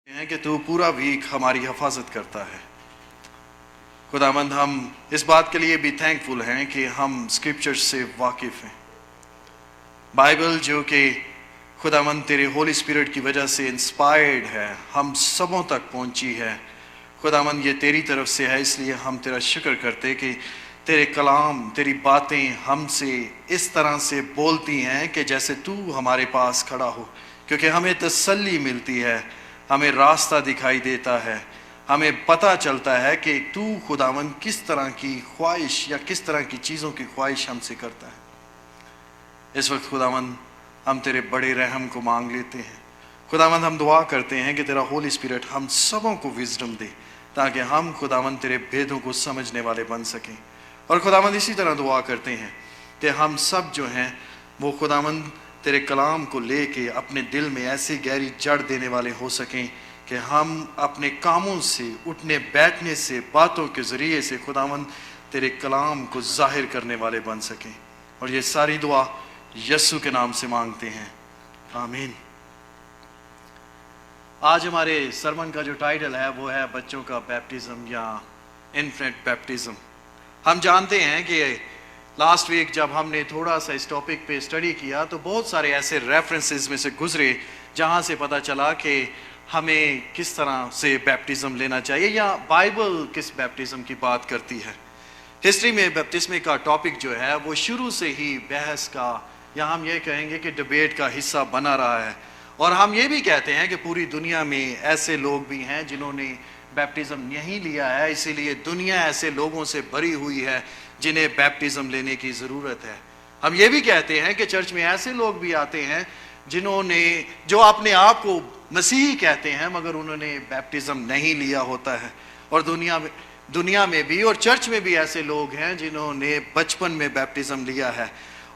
ہیں کہ تو پورا ویک ہماری حفاظت کرتا ہے۔ خداوند ہم اس بات کے لیے بھی تھینکفل ہیں کہ ہم اسکرپچر سے واقف ہیں۔ بائبل جو کہ خداوند تیرے ہولی اسپرٹ کی وجہ سے انسپائرڈ ہے، ہم سبوں تک پہنچی ہے۔ خداوند یہ تیری طرف سے ہے، اس لیے ہم تیرا شکر کرتے کہ تیرے کلام، تیری باتیں ہم سے اس طرح سے بولتی ہیں کہ جیسے تو ہمارے پاس کھڑا ہو، کیونکہ ہمیں تسلی ملتی ہے، ہمیں راستہ دکھائی دیتا ہے، ہمیں پتہ چلتا ہے کہ تو خداوند کس طرح کی خواہش یا کس طرح کی چیزوں کی خواہش ہم سے کرتا ہے۔ اس وقت خداوند ہم تیرے بڑے رحم کو مانگ لیتے ہیں۔ خداوند ہم دعا کرتے ہیں کہ تیرا ہولی اسپرٹ ہم سبوں کو وزڈم دے، تاکہ ہم خداوند تیرے بھیدوں کو سمجھنے والے بن سکیں۔ اور خداوند اسی طرح دعا کرتے ہیں کہ ہم سب جو ہیں وہ خداوند تیرے کلام کو لے کے اپنے دل میں ایسی گہری جڑ دینے والے ہو سکیں کہ ہم اپنے کاموں سے، اٹھنے بیٹھنے سے، باتوں کے ذریعے سے خداوند تیرے کلام کو ظاہر کرنے والے بن سکیں۔ اور یہ ساری دعا یسوع کے نام سے مانگتے ہیں، آمین۔ آج ہمارے سرمن کا جو ٹائٹل ہے وہ ہے بچوں کا بیپٹزم یا انفنٹ بیپٹزم۔ ہم جانتے ہیں کہ لاسٹ ویک جب ہم نے تھوڑا سا اس ٹاپک پہ اسٹڈی کیا تو بہت سارے ایسے ریفرنسز میں سے گزرے جہاں سے پتہ چلا کہ ہمیں کس طرح سے بیپٹزم لینا چاہیے یا بائبل کس بیپٹزم کی بات کرتی ہے۔ ہسٹری میں بیپٹزم کا ٹاپک جو ہے وہ شروع سے ہی بحث کا یا ہم یہ کہیں گے کہ ڈبیٹ کا حصہ بنا رہا ہے، اور ہم یہ بھی کہتے ہیں کہ پوری دنیا میں ایسے لوگ بھی ہیں جنہوں نے بیپٹزم نہیں لیا ہے، اسی لیے دنیا ایسے لوگوں سے بھری ہوئی ہے جنہیں بیپٹزم لینے کی ضرورت ہے۔ ہم یہ بھی کہتے ہیں کہ چرچ میں ایسے لوگ بھی آتے ہیں جو اپنے آپ کو مسیحی کہتے ہیں مگر انہوں نے بیپٹزم نہیں لیا ہوتا ہے، اور دنیا میں بھی اور چرچ میں بھی ایسے لوگ ہیں جنہوں نے بچپن میں بیپٹزم لیا ہے۔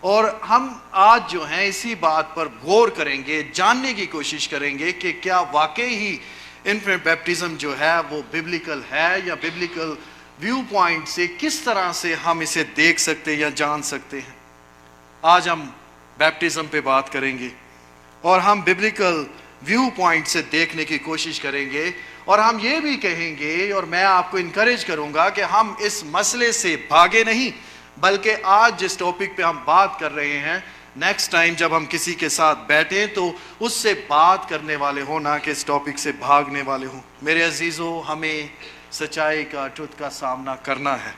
اور ہم آج جو ہیں اسی بات پر غور کریں گے، جاننے کی کوشش کریں گے کہ کیا واقعی ہی انفنٹ بیپٹزم جو ہے وہ ببلیکل ہے یا ببلیکل ویو پوائنٹ سے کس طرح سے ہم اسے دیکھ سکتے یا جان سکتے ہیں۔ آج ہم بیپٹزم پہ بات کریں گے اور ہم ببلیکل ویو پوائنٹ سے دیکھنے کی کوشش کریں گے، اور ہم یہ بھی کہیں گے اور میں آپ کو انکریج کروں گا کہ ہم اس مسئلے سے بھاگے نہیں، بلکہ آج جس ٹاپک پہ ہم بات کر رہے ہیں نیکسٹ ٹائم جب ہم کسی کے ساتھ بیٹھیں تو اس سے بات کرنے والے ہوں، نہ کہ اس ٹاپک سے بھاگنے والے ہوں۔ میرے عزیزو، ہمیں سچائی کا ٹروتھ کا سامنا کرنا ہے،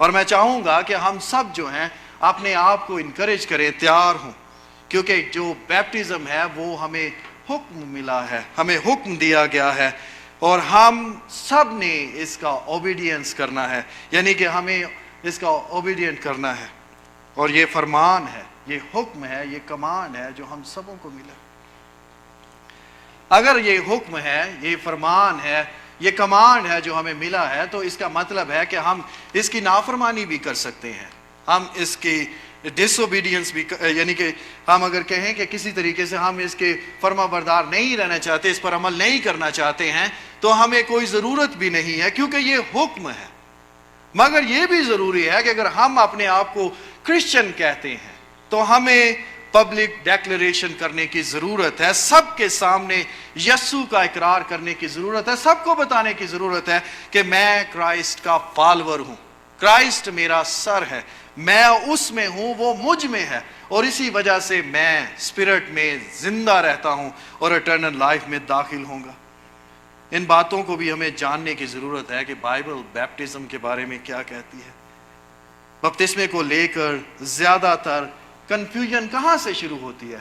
اور میں چاہوں گا کہ ہم سب جو ہیں اپنے آپ کو انکریج کریں، تیار ہوں، کیونکہ جو بیپٹزم ہے وہ ہمیں حکم ملا ہے، ہمیں حکم دیا گیا ہے، اور ہم سب نے اس کا اوبیڈینس کرنا ہے، یعنی کہ ہمیں اس کا اوبیڈینٹ کرنا ہے، اور یہ فرمان ہے، یہ حکم ہے، یہ کمانڈ ہے جو ہم سبوں کو ملا۔ اگر یہ حکم ہے، یہ فرمان ہے، یہ کمانڈ ہے جو ہمیں ملا ہے، تو اس کا مطلب ہے کہ ہم اس کی نافرمانی بھی کر سکتے ہیں، ہم اس کی ڈس اوبیڈینس بھی، یعنی کہ ہم اگر کہیں کہ کسی طریقے سے ہم اس کے فرما بردار نہیں رہنا چاہتے، اس پر عمل نہیں کرنا چاہتے ہیں، تو ہمیں کوئی ضرورت بھی نہیں ہے کیونکہ یہ حکم ہے۔ مگر یہ بھی ضروری ہے کہ اگر ہم اپنے آپ کو کرسچن کہتے ہیں تو ہمیں پبلک ڈیکلیریشن کرنے کی ضرورت ہے، سب کے سامنے یسوع کا اقرار کرنے کی ضرورت ہے، سب کو بتانے کی ضرورت ہے کہ میں کرائسٹ کا فالوور ہوں، کرائسٹ میرا سر ہے، میں اس میں ہوں، وہ مجھ میں ہے، اور اسی وجہ سے میں اسپرٹ میں زندہ رہتا ہوں اور اٹرنل لائف میں داخل ہوں گا۔ ان باتوں کو بھی ہمیں جاننے کی ضرورت ہے کہ بائبل بیپٹزم کے بارے میں کیا کہتی ہے۔ بپتسمے کو لے کر زیادہ تر کنفیوژن کہاں سے شروع ہوتی ہے؟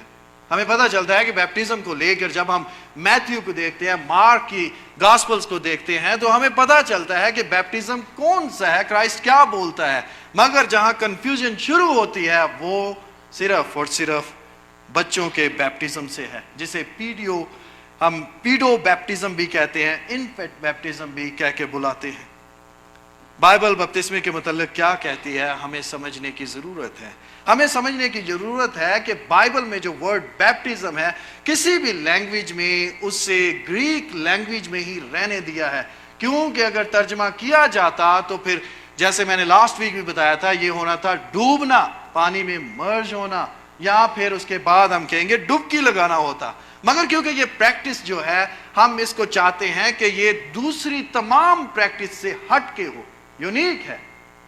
ہمیں پتہ چلتا ہے کہ بیپٹزم کو لے کر جب ہم میتھیو کو دیکھتے ہیں، مارک کی گاسپلز کو دیکھتے ہیں، تو ہمیں پتہ چلتا ہے کہ بیپٹزم کون سا ہے، کرائسٹ کیا بولتا ہے، مگر جہاں کنفیوژن شروع ہوتی ہے وہ صرف اور صرف بچوں کے بیپٹزم سے ہے، جسے ہم پیڈو بیپٹزم بھی کہتے ہیں، انفنٹ بیپٹزم بھی کہہ کے بلاتے ہیں۔ بائبل بپتسمے کے متعلق کیا کہتی ہے ہمیں سمجھنے کی ضرورت ہے۔ ہمیں سمجھنے کی ضرورت ہے کہ بائبل میں جو ورڈ بیپٹزم ہے کسی بھی لینگویج میں اسے گریک لینگویج میں ہی رہنے دیا ہے، کیونکہ اگر ترجمہ کیا جاتا تو پھر جیسے میں نے لاسٹ ویک بھی بتایا تھا یہ ہونا تھا ڈوبنا، پانی میں مرج ہونا، یا پھر اس کے بعد ہم کہیں گے ڈبکی لگانا ہوتا، مگر کیونکہ یہ پریکٹس جو ہے ہم اس کو چاہتے ہیں کہ یہ دوسری تمام پریکٹس سے ہٹ کے ہو، یونیک ہے،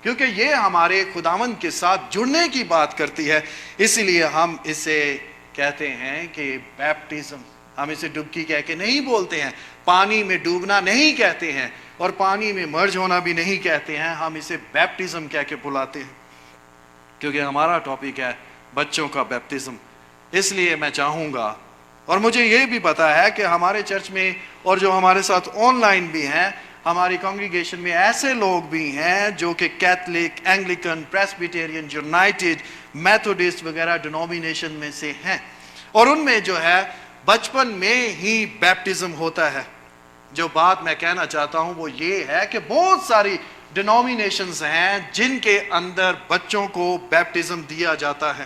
کیونکہ یہ ہمارے خداوند کے ساتھ جڑنے کی بات کرتی ہے. اسی لیے ہم اسے کہتے ہیں کہ بیپٹزم. ہم اسے ڈبکی کہہ کے نہیں بولتے ہیں، پانی میں ڈوبنا نہیں کہتے ہیں، اور پانی میں مرج ہونا بھی نہیں کہتے ہیں. ہم اسے بیپٹزم کہہ کے بلاتے ہیں، کیونکہ ہمارا ٹاپک ہے بچوں کا بیپٹزم. اس لیے میں چاہوں گا، اور مجھے یہ بھی پتا ہے کہ ہمارے چرچ میں اور جو ہمارے ساتھ آن لائن بھی ہیں، ہماری کانگریگیشن میں ایسے لوگ بھی ہیں جو کہ Catholic, Anglican, Presbyterian, United, Methodist وغیرہ ڈینومینیشن میں سے ہیں، اور ان میں جو ہے بچپن میں ہی بیپٹزم ہوتا ہے. جو بات میں کہنا چاہتا ہوں وہ یہ ہے کہ بہت ساری ڈینومینیشنز ہیں جن کے اندر بچوں کو بیپٹزم دیا جاتا ہے.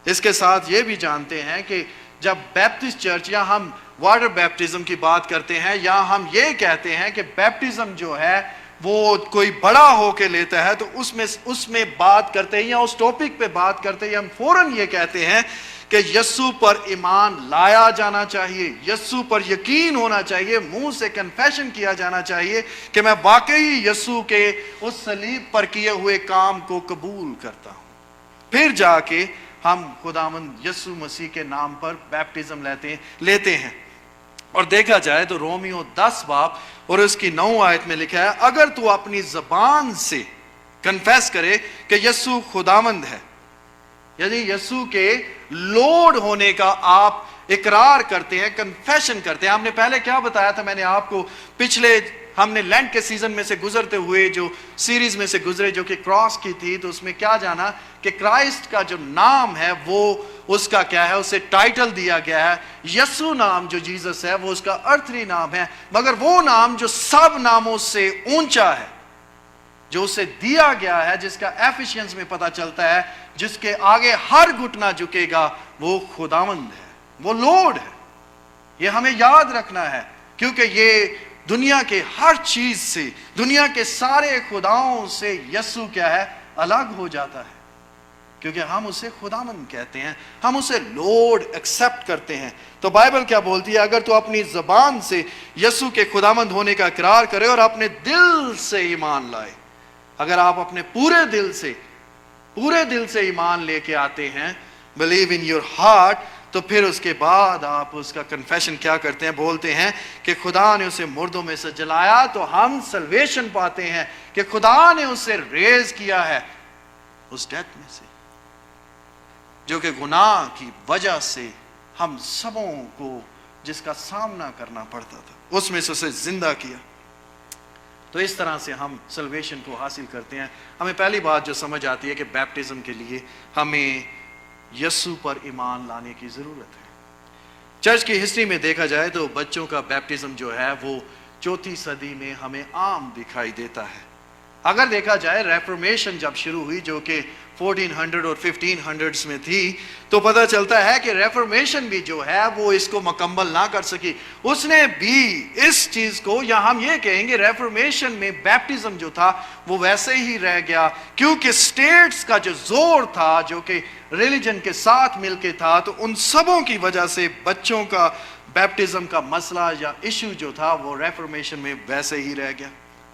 اس کے ساتھ یہ بھی جانتے ہیں کہ جب بیپٹسٹ چرچ یا ہم واٹر بیپٹزم کی بات کرتے ہیں، یا ہم یہ کہتے ہیں کہ بیپٹزم جو ہے وہ کوئی بڑا ہو کے لیتا ہے، تو اس میں بات کرتے ہیں یا اس ٹاپک پہ بات کرتے ہیں، ہم فوراً یہ کہتے ہیں کہ یسوع پر ایمان لایا جانا چاہیے، یسوع پر یقین ہونا چاہیے، منہ سے کنفیشن کیا جانا چاہیے کہ میں واقعی یسوع کے اس صلیب پر کیے ہوئے کام کو قبول کرتا ہوں. پھر جا کے ہم خداوند یسوع مسیح کے نام پر بیپٹزم لیتے ہیں. اور دیکھا جائے تو رومیو 10 باب اور اس کی 9 آیت میں لکھا ہے، اگر تو اپنی زبان سے کنفیس کرے کہ یسوع خداوند ہے، یعنی یسوع کے لورڈ ہونے کا آپ اقرار کرتے ہیں، کنفیشن کرتے ہیں. ہم نے پہلے کیا بتایا تھا، میں نے آپ کو پچھلے ہم نے لینٹ کے سیزن میں سے گزرتے ہوئے جو سیریز میں سے گزرے جو کہ کراس کی تھی، تو اس میں کیا جانا کہ کرائسٹ کا جو نام ہے وہ اس کا کیا ہے، اسے ٹائٹل دیا گیا ہے. یسوع نام جو جیزس ہے وہ اس کا ارتھلی نام ہے، مگر وہ نام جو سب ناموں سے اونچا ہے، جو اسے دیا گیا ہے، جس کا ایفیشینس میں پتہ چلتا ہے، جس کے آگے ہر گھٹنا جھکے گا، وہ خداوند ہے، وہ لورڈ ہے. یہ ہمیں یاد رکھنا ہے، کیونکہ یہ دنیا کے ہر چیز سے، دنیا کے سارے خداؤں سے یسوع کیا ہے، الگ ہو جاتا ہے، کیونکہ ہم اسے خداوند کہتے ہیں، ہم اسے لورڈ ایکسپٹ کرتے ہیں. تو بائبل کیا بولتی ہے، اگر تو اپنی زبان سے یسوع کے خداوند ہونے کا اقرار کرے اور اپنے دل سے ایمان لائے. اگر آپ اپنے پورے دل سے ایمان لے کے آتے ہیں، believe in your heart، تو پھر اس کے بعد آپ اس کا کنفیشن کیا کرتے ہیں، بولتے ہیں کہ خدا نے اسے مردوں میں سے جلایا، تو ہم سلویشن پاتے ہیں کہ خدا نے اسے ریز کیا ہے اس ڈیتھ میں سے، جو کہ گناہ کی وجہ سے ہم سبوں کو جس کا سامنا کرنا پڑتا تھا، اس میں سے اسے زندہ کیا. تو اس طرح سے ہم سلویشن کو حاصل کرتے ہیں. ہمیں پہلی بات جو سمجھ آتی ہے کہ بیپٹزم کے لیے ہمیں یسوع پر ایمان لانے کی ضرورت ہے. چرچ کی ہسٹری میں دیکھا جائے تو بچوں کا بیپٹزم جو ہے وہ 4 صدی میں ہمیں عام دکھائی دیتا ہے. اگر دیکھا جائے ریفارمیشن جب شروع ہوئی جو کہ 1400 اور 1500 میں تھی، تو پتہ چلتا ہے کہ ریفارمیشن بھی جو ہے وہ اس کو مکمل نہ کر سکی. اس نے بھی اس چیز کو، یا ہم یہ کہیں گے ریفارمیشن میں بیپٹزم جو تھا وہ ویسے ہی رہ گیا، کیونکہ سٹیٹس کا جو زور تھا جو کہ ریلیجن کے ساتھ مل کے تھا، تو ان سبوں کی وجہ سے بچوں کا بیپٹزم کا مسئلہ یا ایشو جو تھا وہ ریفارمیشن میں ویسے ہی رہ گیا.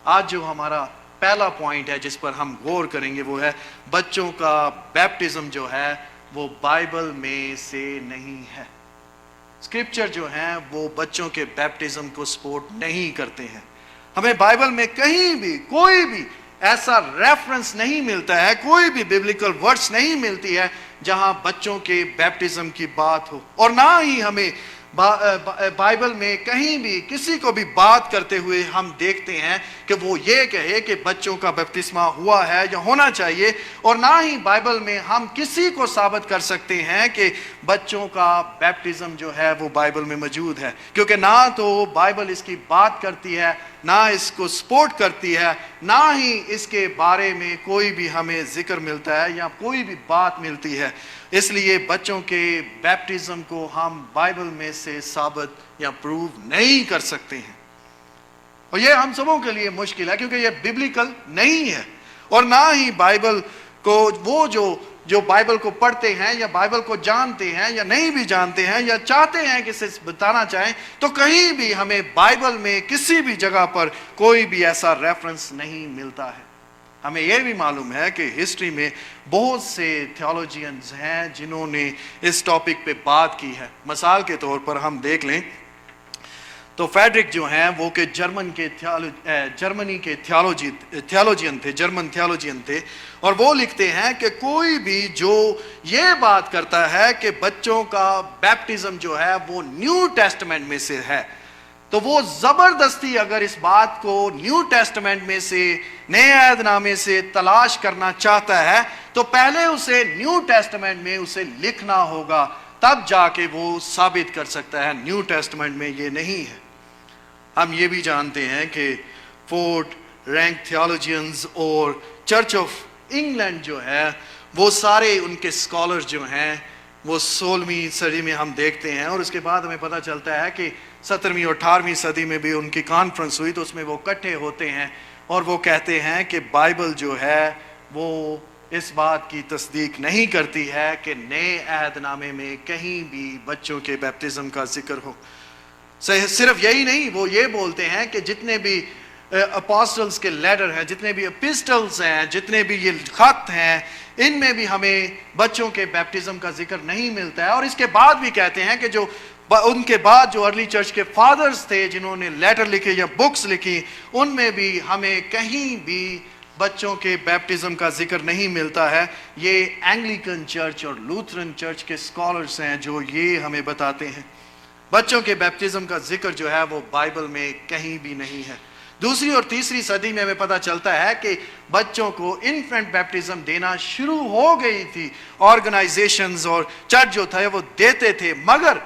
آج جو ہمارا پہلا پوائنٹ ہے جس پر ہم غور کریں گے وہ ہے بچوں کا بیپٹزم جو ہے وہ بائبل میں سے نہیں ہے. اسکرپچر جو ہیں وہ بچوں کے بیپٹزم کو سپورٹ نہیں کرتے ہیں. ہمیں بائبل میں کہیں بھی کوئی بھی ایسا ریفرنس نہیں ملتا ہے، کوئی بھی بیبلیکل ورڈز نہیں ملتی ہے جہاں بچوں کے بیپٹزم کی بات ہو. اور نہ ہی ہمیں بائبل میں کہیں بھی کسی کو بھی بات کرتے ہوئے ہم دیکھتے ہیں کہ وہ یہ کہے کہ بچوں کا بپتسمہ ہوا ہے یا ہونا چاہیے. اور نہ ہی بائبل میں ہم کسی کو ثابت کر سکتے ہیں کہ بچوں کا بیپٹزم جو ہے وہ بائبل میں موجود ہے، کیونکہ نہ تو بائبل اس کی بات کرتی ہے، نہ اس کو سپورٹ کرتی ہے، نہ ہی اس کے بارے میں کوئی بھی ہمیں ذکر ملتا ہے یا کوئی بھی بات ملتی ہے. اس لیے بچوں کے بیپٹزم کو ہم بائبل میں سے ثابت یا پروو نہیں کر سکتے ہیں، اور یہ ہم سبوں کے لیے مشکل ہے کیونکہ یہ ببلیکل نہیں ہے. اور نہ ہی بائبل کو وہ جو جو بائبل کو پڑھتے ہیں یا بائبل کو جانتے ہیں یا نہیں بھی جانتے ہیں یا چاہتے ہیں کہ اسے بتانا چاہیں، تو کہیں بھی ہمیں بائبل میں کسی بھی جگہ پر کوئی بھی ایسا ریفرنس نہیں ملتا ہے۔ ہمیں یہ بھی معلوم ہے کہ ہسٹری میں بہت سے تھیولوجینز ہیں جنہوں نے اس ٹاپک پہ بات کی ہے۔ مثال کے طور پر ہم دیکھ لیں تو فیڈرک جو ہیں وہ کہ جرمنی کے تھیولوجین تھے، جرمن تھیولوجین تھے، اور وہ لکھتے ہیں کہ کوئی بھی جو یہ بات کرتا ہے کہ بچوں کا بیپٹزم جو ہے وہ نیو ٹیسٹمنٹ میں سے ہے، تو وہ زبردستی اگر اس بات کو نیو ٹیسٹمنٹ میں سے، نئے عہد نامے سے تلاش کرنا چاہتا ہے تو پہلے اسے نیو ٹیسٹمنٹ میں اسے لکھنا ہوگا، تب جا کے وہ ثابت کر سکتا ہے نیو ٹیسٹمنٹ میں یہ نہیں ہے۔ ہم یہ بھی جانتے ہیں کہ فورٹ رینک تھیولوجینز اور چرچ آف انگلینڈ جو ہے وہ سارے ان کے اسکالر جو ہیں وہ 16ویں صدی میں ہم دیکھتے ہیں، اور اس کے بعد ہمیں پتہ چلتا ہے کہ 17ویں اور 18ویں صدی میں بھی ان کی کانفرنس ہوئی تو اس میں وہ اکٹھے ہوتے ہیں اور وہ کہتے ہیں کہ بائبل جو ہے وہ اس بات کی تصدیق نہیں کرتی ہے کہ نئے عہد نامے میں کہیں بھی بچوں کے بیپٹزم کا ذکر ہو۔ صرف یہی نہیں، وہ یہ بولتے ہیں کہ جتنے بھی اپوسٹلز کے لیٹر ہیں، جتنے بھی اپسٹلز ہیں، جتنے بھی یہ خط ہیں، ان میں بھی ہمیں بچوں کے بیپٹزم کا ذکر نہیں ملتا ہے۔ اور اس کے بعد بھی کہتے ہیں کہ جو ان کے بعد جو ارلی چرچ کے فادرز تھے جنہوں نے لیٹر لکھے یا بکس لکھی، ان میں بھی ہمیں کہیں بھی بچوں کے بیپٹزم کا ذکر نہیں ملتا ہے۔ یہ اینگلیکن چرچ اور لوتھرن چرچ کے اسکالرز ہیں جو یہ ہمیں بتاتے ہیں۔ بچوں کے بیپٹزم کا ذکر جو ہے وہ بائبل میں کہیں بھی نہیں ہے۔ دوسری اور تیسری صدی میں ہمیں پتہ چلتا ہے کہ بچوں کو انفینٹ بیپٹزم دینا شروع ہو گئی تھی، آرگنائزیشنز اور چرچ جو تھے وہ دیتے تھے، مگر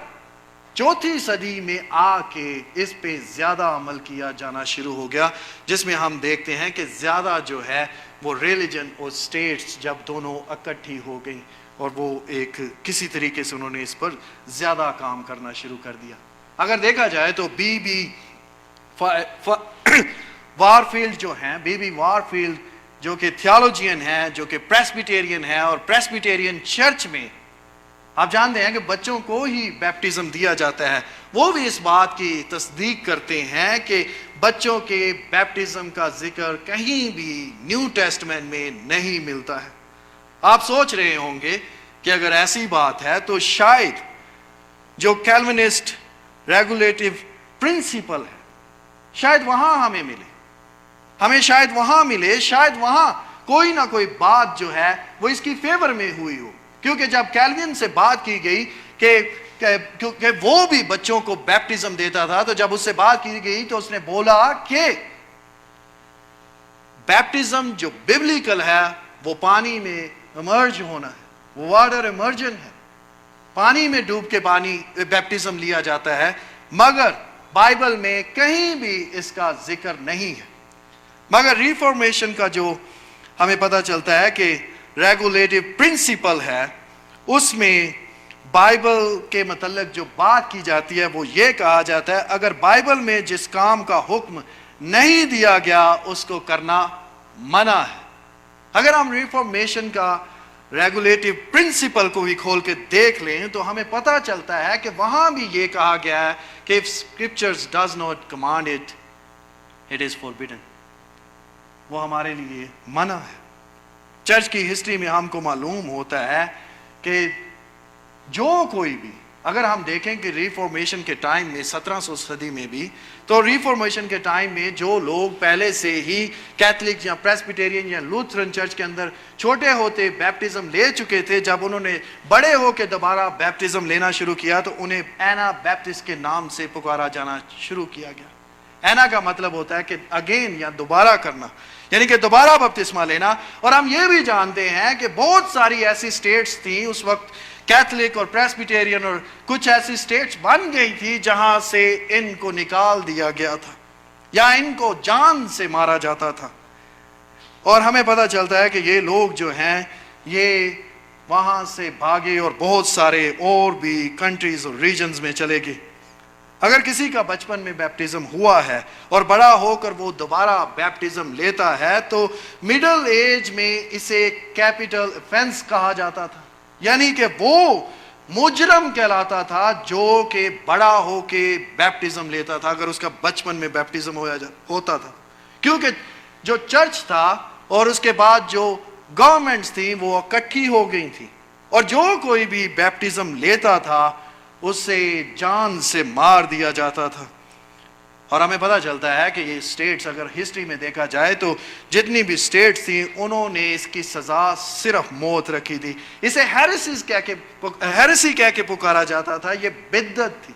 چوتھی صدی میں آ کے اس پہ زیادہ عمل کیا جانا شروع ہو گیا، جس میں ہم دیکھتے ہیں کہ زیادہ جو ہے وہ ریلیجن اور سٹیٹس جب دونوں اکٹھی ہو گئی اور وہ ایک کسی طریقے سے انہوں نے اس پر زیادہ کام کرنا شروع کر دیا۔ اگر دیکھا جائے تو بی بی وارفیلڈ جو ہیں، بی بی وارفیلڈ جو کہ تھیولوجین ہیں، جو کہ پریسبیٹیرین ہیں، اور پریسبیٹیرین چرچ میں آپ جانتے ہیں کہ بچوں کو ہی بیپٹزم دیا جاتا ہے، وہ بھی اس بات کی تصدیق کرتے ہیں کہ بچوں کے بیپٹزم کا ذکر کہیں بھی نیو ٹیسٹمنٹ میں نہیں ملتا ہے۔ آپ سوچ رہے ہوں گے کہ اگر ایسی بات ہے تو شاید جو کیلوینسٹ ریگولیٹو پرنسپل ہے شاید وہاں ہمیں ملے، ہمیں شاید وہاں ملے، شاید وہاں کوئی نہ کوئی بات جو ہے وہ اس کی فیور میں ہوئی ہو، کیونکہ جب کیلوین سے بات کی گئی کہ وہ بھی بچوں کو بیپٹزم دیتا تھا، تو جب اس سے بات کی گئی تو اس نے بولا کہ بیپٹزم جو ببلیکل ہے وہ پانی میں امرج ہونا ہے، وہ واٹر امرجن ہے، پانی میں ڈوب کے پانی بیپٹزم لیا جاتا ہے، مگر بائبل میں کہیں بھی اس کا ذکر نہیں ہے۔ مگر ریفارمیشن کا جو ہمیں پتہ چلتا ہے کہ ریگولیٹو پرنسپل ہے، اس میں بائبل کے متعلق جو بات کی جاتی ہے وہ یہ کہا جاتا ہے اگر بائبل میں جس کام کا حکم نہیں دیا گیا اس کو کرنا منع ہے۔ اگر ہم ریفارمیشن کا ریگولیٹو پرنسپل کو بھی کھول کے دیکھ لیں تو ہمیں پتہ چلتا ہے کہ وہاں بھی یہ کہا گیا ہے کہ if scriptures does not command it, it is forbidden، وہ ہمارے لیے منع ہے۔ چرچ کی ہسٹری میں ہم کو معلوم ہوتا ہے کہ جو کوئی بھی، اگر ہم دیکھیں کہ ریفارمیشن کے ٹائم میں 1700 صدی میں بھی، تو ریفارمیشن کے ٹائم میں جو لوگ پہلے سے ہی کیتھولک یا پریسبیٹیرین یا لوتھرن چرچ کے اندر چھوٹے ہوتے بیپٹزم لے چکے تھے، جب انہوں نے بڑے ہو کے دوبارہ بیپٹزم لینا شروع کیا تو انہیں اینا بیپٹسٹ کے نام سے پکارا جانا شروع کیا گیا۔ اینا کا مطلب ہوتا ہے کہ اگین یا دوبارہ کرنا، یعنی کہ دوبارہ بپتسمہ لینا۔ اور ہم یہ بھی جانتے ہیں کہ بہت ساری ایسی سٹیٹس تھیں اس وقت، کیتھولک اور پریسبیٹیرین، اور کچھ ایسی سٹیٹس بن گئی تھی جہاں سے ان کو نکال دیا گیا تھا یا ان کو جان سے مارا جاتا تھا۔ اور ہمیں پتہ چلتا ہے کہ یہ لوگ جو ہیں یہ وہاں سے بھاگے اور بہت سارے اور بھی کنٹریز اور ریجنز میں چلے گئے۔ اگر کسی کا بچپن میں بیپٹزم ہوا ہے اور بڑا ہو کر وہ دوبارہ بیپٹزم لیتا ہے تو مڈل ایج میں اسے کیپٹل افینس کہا جاتا تھا، یعنی کہ وہ مجرم کہلاتا تھا جو کہ بڑا ہو کے بیپٹزم لیتا تھا اگر اس کا بچپن میں بیپٹزم ہوتا تھا، کیونکہ جو چرچ تھا اور اس کے بعد جو گورنمنٹس تھیں وہ اکٹھی ہو گئی تھی، اور جو کوئی بھی بیپٹزم لیتا تھا اسے جان سے مار دیا جاتا تھا۔ اور ہمیں پتہ چلتا ہے کہ یہ اسٹیٹس اگر ہسٹری میں دیکھا جائے تو جتنی بھی اسٹیٹس تھیں انہوں نے اس کی سزا صرف موت رکھی تھی۔ اسے ہیرسی کہہ کے پکارا جاتا تھا، یہ بدعت تھی،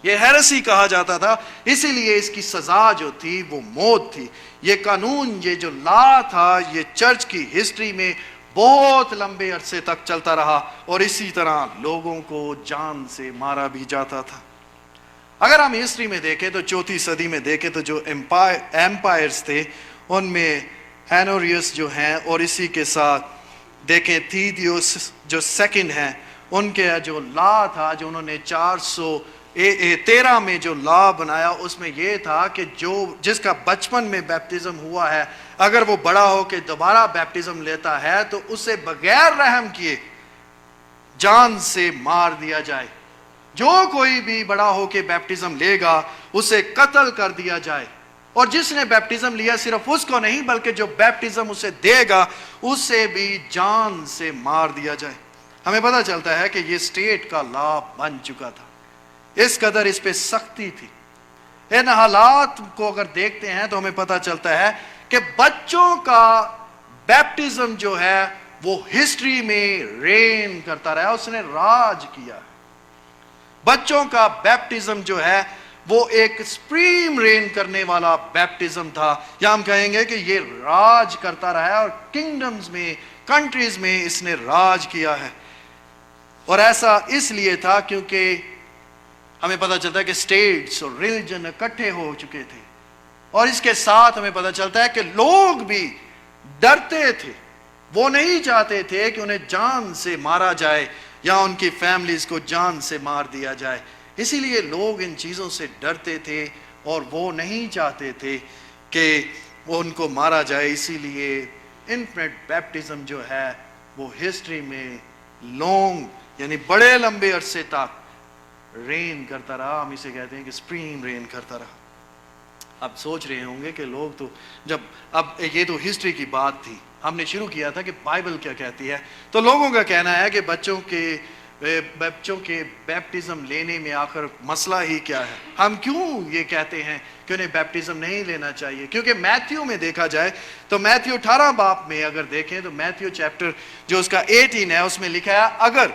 یہ ہیرسی کہا جاتا تھا، اسی لیے اس کی سزا جو تھی وہ موت تھی۔ یہ قانون، یہ جو لا تھا، یہ چرچ کی ہسٹری میں بہت لمبے عرصے تک چلتا رہا اور اسی طرح لوگوں کو جان سے مارا بھی جاتا تھا۔ اگر ہم ہسٹری میں دیکھیں تو 4 صدی میں دیکھیں تو جو ایمپائرز تھے ان میں ہینوریس جو ہیں، اور اسی کے ساتھ دیکھیں تھیودیوس جو سیکنڈ ہیں، ان کے جو لا تھا جو انہوں نے 413 میں جو لا بنایا اس میں یہ تھا کہ جس کا بچپن میں بیپٹزم ہوا ہے اگر وہ بڑا ہو کے دوبارہ بیپٹزم لیتا ہے تو اسے بغیر رحم کیے جان سے مار دیا جائے۔ جو کوئی بھی بڑا ہو کے بیپٹزم لے گا اسے قتل کر دیا جائے، اور جس نے بیپٹزم لیا صرف اس کو نہیں بلکہ جو بیپٹزم اسے دے گا اسے بھی جان سے مار دیا جائے۔ ہمیں پتہ چلتا ہے کہ یہ اسٹیٹ کا لا بن چکا تھا، اس قدر اس پہ سختی تھی۔ ان حالات کو اگر دیکھتے ہیں تو ہمیں پتہ چلتا ہے کہ بچوں کا بیپٹزم جو ہے وہ ہسٹری میں رین کرتا رہا، اس نے راج کیا۔ بچوں کا بیپٹزم جو ہے وہ ایک سپریم رین کرنے والا بیپٹزم تھا، یا ہم کہیں گے کہ یہ راج کرتا رہا ہے، اور کنگڈمز میں، کنٹریز میں اس نے راج کیا ہے۔ اور ایسا اس لیے تھا کیونکہ ہمیں پتہ چلتا ہے کہ سٹیٹس اور ریلیجن اکٹھے ہو چکے تھے، اور اس کے ساتھ ہمیں پتہ چلتا ہے کہ لوگ بھی ڈرتے تھے، وہ نہیں چاہتے تھے کہ انہیں جان سے مارا جائے یا ان کی فیملیز کو جان سے مار دیا جائے، اسی لیے لوگ ان چیزوں سے ڈرتے تھے اور وہ نہیں چاہتے تھے کہ وہ ان کو مارا جائے۔ اسی لیے انفینٹ بیپٹزم جو ہے وہ ہسٹری میں یعنی بڑے لمبے عرصے تک رین کرتا رہا، ہم اسے کہتے ہیں کہ سپریم رین کرتا رہا۔ اب سوچ رہے ہوں گے کہ لوگ تو اب یہ تو ہسٹری کی بات تھی، ہم نے شروع کیا تھا کہ بائبل کیا کہتی ہے، تو لوگوں کا کہنا ہے کہ بچوں کے بیپٹزم لینے میں آخر مسئلہ ہی کیا ہے، ہم کیوں یہ کہتے ہیں کہ انہیں بیپٹزم نہیں لینا چاہیے؟ کیونکہ میتھیو میں دیکھا جائے تو میتھیو 18 باب میں اگر دیکھیں تو میتھیو چیپٹر جو اس کا 18 ہے اس میں لکھا ہے اگر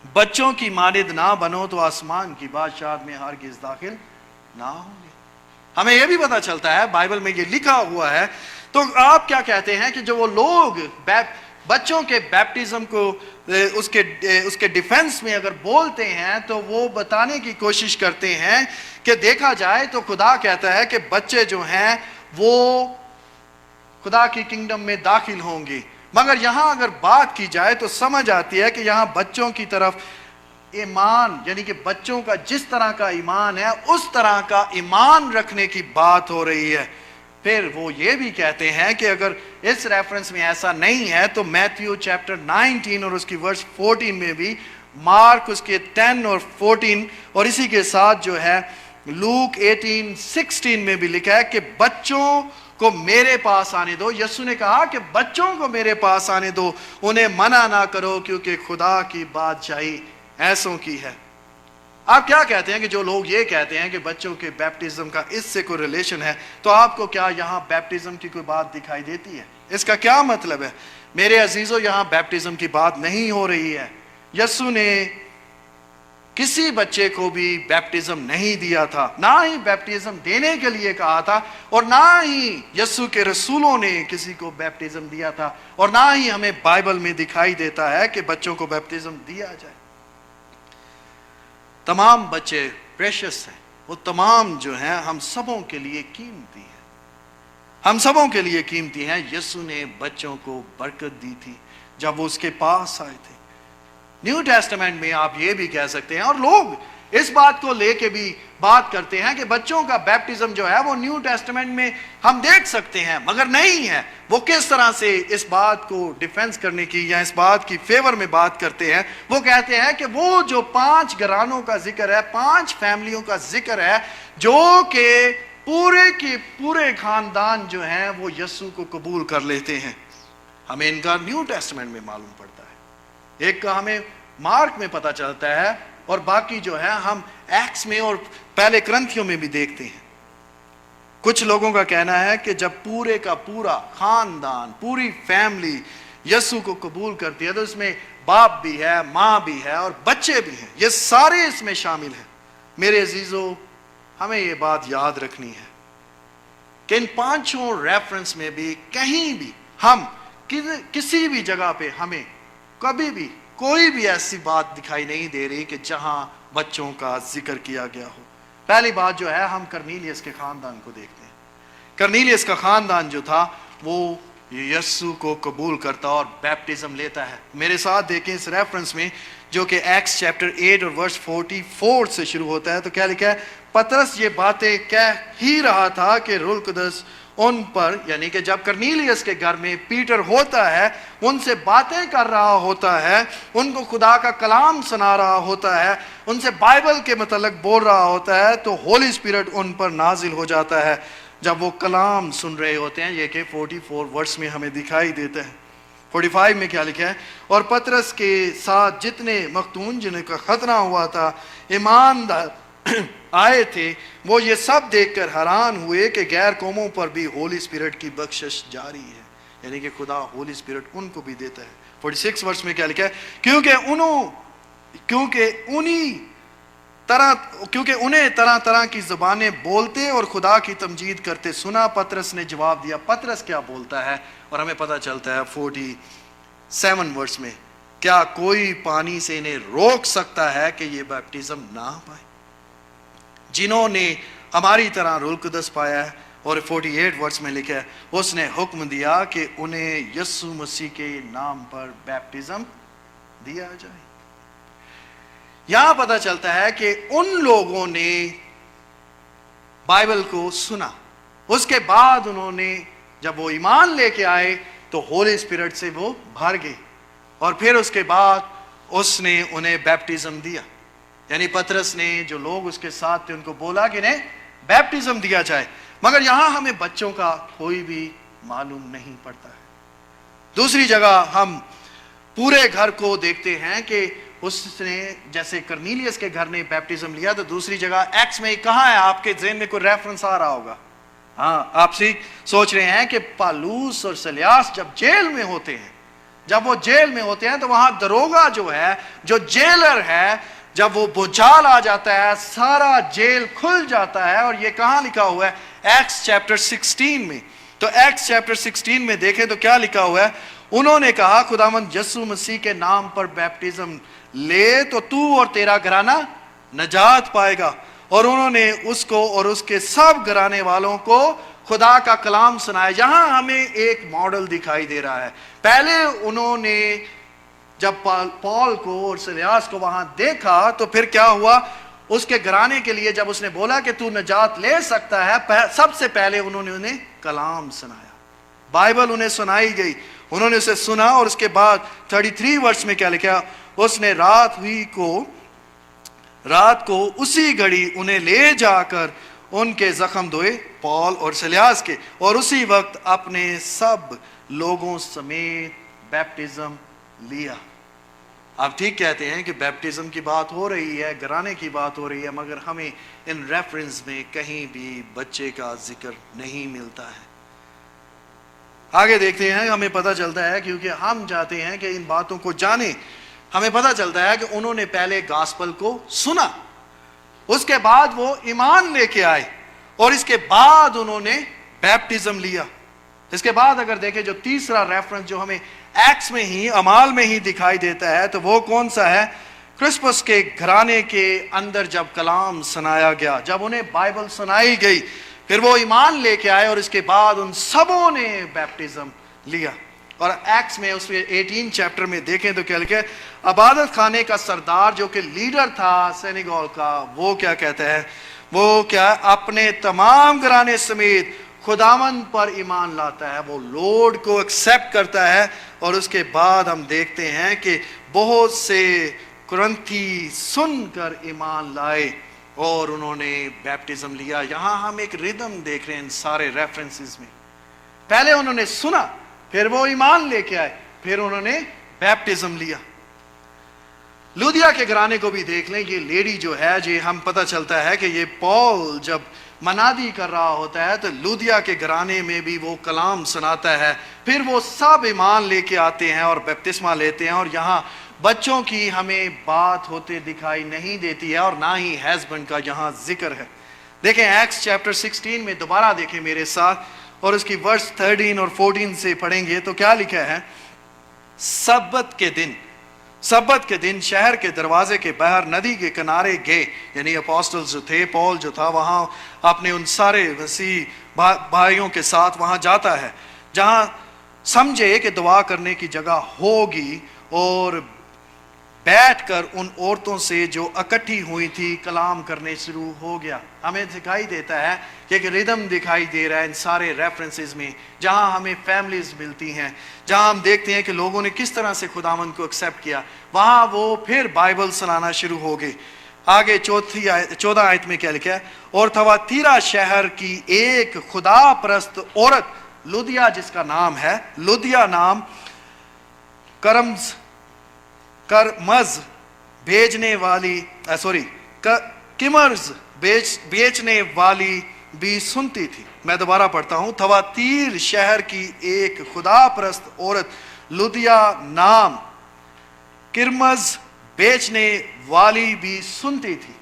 بچوں کی مانند نہ بنو تو آسمان کی بادشاہت میں ہرگز داخل نہ ہوں گے۔ ہمیں یہ بھی پتہ چلتا ہے بائبل میں یہ لکھا ہوا ہے، تو آپ کیا کہتے ہیں کہ جو وہ لوگ بچوں کے بیپٹزم کو اس کے ڈیفنس میں اگر بولتے ہیں تو وہ بتانے کی کوشش کرتے ہیں کہ دیکھا جائے تو خدا کہتا ہے کہ بچے جو ہیں وہ خدا کی کنگڈم میں داخل ہوں گے، مگر یہاں اگر بات کی جائے تو سمجھ آتی ہے کہ یہاں بچوں کی طرف ایمان، یعنی کہ بچوں کا جس طرح کا ایمان ہے اس طرح کا ایمان رکھنے کی بات ہو رہی ہے۔ پھر وہ یہ بھی کہتے ہیں کہ اگر اس ریفرنس میں ایسا نہیں ہے تو میتھیو چیپٹر 19 اور اس کی ورس 14 میں بھی، مارک اس کے 10 اور 14 اور اسی کے ساتھ جو ہے لوک 18:16 میں بھی لکھا ہے کہ بچوں کو میرے پاس آنے دو۔ یسوع نے کہا کہ بچوں کو میرے پاس آنے دو، انہیں منع نہ کرو کیونکہ خدا کی بادشاہی ایسوں کی ہے۔ آپ کیا کہتے ہیں کہ جو لوگ یہ کہتے ہیں کہ بچوں کے بیپٹزم کا اس سے کوئی ریلیشن ہے، تو آپ کو کیا یہاں بیپٹزم کی کوئی بات دکھائی دیتی ہے؟ اس کا کیا مطلب ہے؟ میرے عزیزو، یہاں بیپٹزم کی بات نہیں ہو رہی ہے۔ یسوع نے کسی بچے کو بھی بیپٹزم نہیں دیا تھا، نہ ہی بیپٹزم دینے کے لیے کہا تھا، اور نہ ہی یسوع کے رسولوں نے کسی کو بیپٹزم دیا تھا، اور نہ ہی ہمیں بائبل میں دکھائی دیتا ہے کہ بچوں کو بیپٹزم دیا جائے۔ تمام بچے پریشس ہیں، وہ تمام جو ہیں ہم سبوں کے لیے قیمتی ہیں، ہم سبوں کے لیے قیمتی ہیں۔ یسوع نے بچوں کو برکت دی تھی جب وہ اس کے پاس آئے تھے۔ نیو ٹیسٹمنٹ میں آپ یہ بھی کہہ سکتے ہیں، اور لوگ اس بات کو لے کے بھی بات کرتے ہیں کہ بچوں کا بیپٹزم جو ہے وہ نیو ٹیسٹمنٹ میں ہم دیکھ سکتے ہیں، مگر نہیں ہے۔ وہ کس طرح سے اس بات کو ڈیفینس کرنے کی یا اس بات کی فیور میں بات کرتے ہیں، وہ کہتے ہیں کہ وہ جو 5 گھرانوں کا ذکر ہے، 5 فیملیوں کا ذکر ہے، جو کہ پورے کے پورے خاندان جو ہیں وہ یسوع کو قبول کر لیتے ہیں۔ ہمیں ان کا نیو ٹیسٹمنٹ میں معلوم پڑتا ہے، ایک کا ہمیں مارک میں پتہ چلتا ہے اور باقی جو ہے ہم ایکس میں اور پہلے کرنتھیوں میں بھی دیکھتے ہیں۔ کچھ لوگوں کا کہنا ہے کہ جب پورے کا پورا خاندان، پوری فیملی یسوع کو قبول کرتی ہے تو اس میں باپ بھی ہے، ماں بھی ہے اور بچے بھی ہیں، یہ سارے اس میں شامل ہیں۔ میرے عزیزو، ہمیں یہ بات یاد رکھنی ہے کہ ان 5 ریفرنس میں بھی کہیں بھی ہم کسی بھی جگہ پہ ہمیں کبھی بھی کوئی بھی ایسی بات دکھائی نہیں دے رہی کہ جہاں بچوں کا ذکر کیا گیا ہو۔ پہلی بات جو ہے ہم کرنیلیس کے خاندان کو دیکھتے ہیں۔ کرنیلیس کا خاندان جو تھا وہ یسوع کو قبول کرتا اور بیپٹزم لیتا ہے۔ میرے ساتھ دیکھیں اس ریفرنس میں جو کہ ایکس چیپٹر 8 اور ورس 44 سے شروع ہوتا ہے، تو کیا لکھا ہے؟ پترس یہ باتیں کہہ ہی رہا تھا کہ روح القدس ان پر، یعنی کہ جب کرنیلیس کے گھر میں پیٹر ہوتا ہے، ان سے باتیں کر رہا ہوتا ہے، ان کو خدا کا کلام سنا رہا ہوتا ہے، ان سے بائبل کے متعلق بول رہا ہوتا ہے، تو ہولی اسپرٹ ان پر نازل ہو جاتا ہے جب وہ کلام سن رہے ہوتے ہیں۔ یہ کہ 44 ورس میں ہمیں دکھائی دیتا ہے۔ 45 میں کیا لکھا ہے؟ اور پترس کے ساتھ جتنے مختون جن کا ختنہ ہوا تھا ایماندار آئے تھے، وہ یہ سب دیکھ کر حیران ہوئے کہ غیر قوموں پر بھی ہولی اسپرٹ کی بخشش جاری ہے، یعنی کہ خدا ہولی اسپرٹ ان کو بھی دیتا ہے۔ 46 ورس میں کیا لکھا ہے؟ کیونکہ انہیں طرح طرح کی زبانیں بولتے اور خدا کی تمجید کرتے سنا۔ پترس نے جواب دیا۔ پترس کیا بولتا ہے؟ اور ہمیں پتہ چلتا ہے 47 ورس میں، کیا کوئی پانی سے انہیں روک سکتا ہے کہ یہ بیپٹزم نہ پائے جنہوں نے ہماری طرح روح القدس پایا ہے؟ اور 48 ورس میں لکھا ہے، اس نے حکم دیا کہ انہیں یسوع مسیح کے نام پر بیپٹزم دیا جائے۔ یہاں پتہ چلتا ہے کہ ان لوگوں نے بائبل کو سنا، اس کے بعد انہوں نے جب وہ ایمان لے کے آئے تو ہولی اسپرٹ سے وہ بھر گئے، اور پھر اس کے بعد اس نے انہیں بیپٹزم دیا۔ یعنی پترس نے جو لوگ اس کے ساتھ تھے ان کو بولا کہ انہیں بیپٹزم دیا جائے، مگر یہاں ہمیں بچوں کا کوئی بھی معلوم نہیں پڑتا ہے۔ دوسری جگہ ہم پورے گھر کو دیکھتے ہیں کہ اس نے جیسے کرنیلیس کے گھر نے بیپٹزم لیا، تو دوسری جگہ ایکس میں کہاں ہے؟ آپ کے ذہن میں کوئی ریفرنس آ رہا ہوگا۔ ہاں، آپ سوچ رہے ہیں کہ پالوس اور سلیاس جب جیل میں ہوتے ہیں، جب وہ جیل میں ہوتے ہیں تو وہاں دروگا جو ہے، جو جیلر ہے، جب وہ بھوچال آ جاتا ہے سارا جیل کھل جاتا ہے۔ اور یہ کہاں لکھا ہوا ہے؟ ایکس چیپٹر 16 میں۔ تو ایکس چیپٹر 16 میں دیکھیں تو کیا لکھا ہوا ہے؟ انہوں نے کہا خداوند یسوع مسیح کے نام پر بیپٹزم لے تو تو اور تیرا گھرانہ نجات پائے گا۔ اور انہوں نے اس کو اور اس کے سب گھرانے والوں کو خدا کا کلام سنایا۔ یہاں ہمیں ایک ماڈل دکھائی دے رہا ہے۔ پہلے انہوں نے جب پال کو اور سلیاس کو وہاں دیکھا تو پھر کیا ہوا؟ اس کے گھرانے کے لیے جب اس نے بولا کہ تو نجات لے سکتا ہے، سب سے پہلے انہوں نے انہیں کلام سنایا، بائبل انہیں سنائی گئی، انہوں نے اسے سنا۔ اور اس کے بعد 33 ورس میں کیا لکھا؟ اس نے رات کو اسی گھڑی انہیں لے جا کر ان کے زخم دھوئے، پال اور سلیاس کے، اور اسی وقت اپنے سب لوگوں سمیت بیپٹزم لیا۔ آپ ٹھیک کہتے ہیں کہ بیپٹزم کی بات ہو رہی ہے، گھرانے کی بات ہو رہی ہے، مگر ہمیں ان ریفرنس میں کہیں بھی بچے کا ذکر نہیں ملتا ہے۔ آگے دیکھتے ہیں، ہمیں پتہ چلتا ہے کیونکہ ہم چاہتے ہیں کہ ان باتوں کو جانیں، ہمیں پتہ چلتا ہے کہ انہوں نے پہلے گاسپل کو سنا، اس کے بعد وہ ایمان لے کے آئے، اور اس کے بعد انہوں نے بیپٹزم لیا۔ اس کے بعد اگر دیکھیں جو تیسرا ریفرنس جو ہمیں ایکس میں ہی، اعمال میں ہی دکھائی دیتا ہے، تو وہ کون سا ہے؟ کرسپس کے گھرانے کے اندر جب کلام سنایا گیا، جب انہیں بائبل سنائی گئی، پھر وہ ایمان لے کے آئے، اور اس کے بعد ان سبوں نے بیپٹزم لیا۔ اور ایکٹس میں اس میں 18 چیپٹر میں دیکھیں تو کیا لکھا ہے, عبادت خانے کا سردار جو کہ لیڈر تھا سینیگول کا, وہ کیا کہتا ہے, وہ کیا اپنے تمام گھرانے سمیت خداوند پر ایمان لاتا ہے, وہ لارڈ کو ایکسیپٹ کرتا ہے. اور اس کے بعد ہم دیکھتے ہیں کہ بہت سے کرنتھی سن کر ایمان لائے اور انہوں نے بیپٹزم لیا. یہاں ہم ایک ردم دیکھ رہے ہیں ان سارے ریفرنسز میں. پہلے انہوں نے سنا, پھر وہ ایمان لے کے آئے, پھر انہوں نے بیپٹزم لیا. لودیا کے گھرانے کو بھی دیکھ لیں, یہ لیڈی جو ہے, یہ ہم پتہ چلتا ہے کہ یہ پال جب منادی کر رہا ہوتا ہے تو لودیا کے گھرانے میں بھی وہ کلام سناتا ہے, پھر وہ سب ایمان لے کے آتے ہیں اور بیپتسمہ لیتے ہیں. اور یہاں بچوں کی ہمیں بات ہوتے دکھائی نہیں دیتی ہے اور نہ ہی ہسبینڈ کا یہاں ذکر ہے. دیکھیں ایکس چیپٹر 16 میں دوبارہ دیکھیں میرے ساتھ, اور اس کی ورس 13 اور 14 سے پڑھیں گے تو کیا لکھا ہے, سبت کے دن شہر کے دروازے کے باہر ندی کے کنارے گئے, یعنی اپوسٹلز جو تھے, پال جو تھا وہاں اپنے ان سارے مسیح بھائیوں کے ساتھ وہاں جاتا ہے جہاں سمجھے کہ دعا کرنے کی جگہ ہوگی, اور بیٹھ کر ان عورتوں سے جو اکٹھی ہوئی تھی کلام کرنے شروع ہو گیا. ہمیں دکھائی دیتا ہے کہ ایک ردم دکھائی دے رہا ہے ان سارے ریفرنسز میں, جہاں ہمیں فیملیز ملتی ہیں, جہاں ہم دیکھتے ہیں کہ لوگوں نے کس طرح سے خداوند کو ایکسیپٹ کیا, وہاں وہ پھر بائبل سنانا شروع ہو گئے. آگے 14 آیت میں کیا لکھا ہے, اور تھواتیرا شہر کی ایک خدا پرست عورت, لودیا جس کا نام ہے, لودیا نام, کرمز بیچنے والی بھی سنتی تھی. میں دوبارہ پڑھتا ہوں, تھواتیر شہر کی ایک خدا پرست عورت لودیا نام کرمز بیچنے والی بھی سنتی تھی.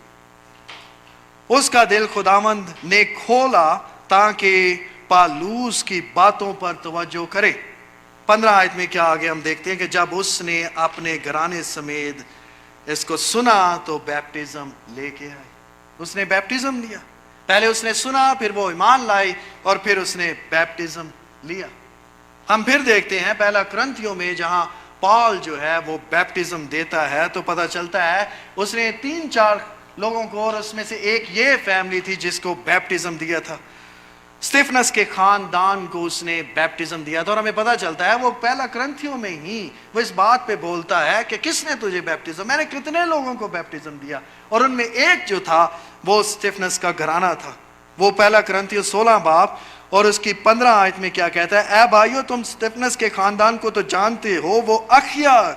اس کا دل خداوند نے کھولا تاکہ پالوس کی باتوں پر توجہ کرے. 15 آیت میں کیا آگے ہم دیکھتے ہیں کہ جب اس نے اپنے گھرانے سمیت اس کو سنا تو بیپٹزم لے کے آئے. اس نے بیپٹزم لیا, پہلے اس نے سنا, پھر وہ ایمان لائی, اور پھر اس نے بیپٹزم لیا. ہم پھر دیکھتے ہیں پہلا کرنتھیوں میں جہاں پال جو ہے وہ بیپٹزم دیتا ہے تو پتہ چلتا ہے اس نے 3-4 لوگوں کو, اور اس میں سے ایک یہ فیملی تھی جس کو بیپٹزم دیا تھا. اسٹیفنس کے خاندان کو اس نے بیپٹزم دیا تھا. اور ہمیں پتہ چلتا ہے وہ پہلا کرنتھیوں میں ہی وہ اس بات پہ بولتا ہے کہ کس نے تجھے بیپٹزم, میں نے کتنے لوگوں کو بیپٹزم دیا, اور ان میں ایک جو تھا وہ اسٹیفنس کا گھرانہ تھا. وہ پہلا کرنتھیوں 16 باب اور اس کی 15 آیت میں کیا کہتا ہے, اے بھائیو تم اسٹیفنس کے خاندان کو تو جانتے ہو, وہ اخیا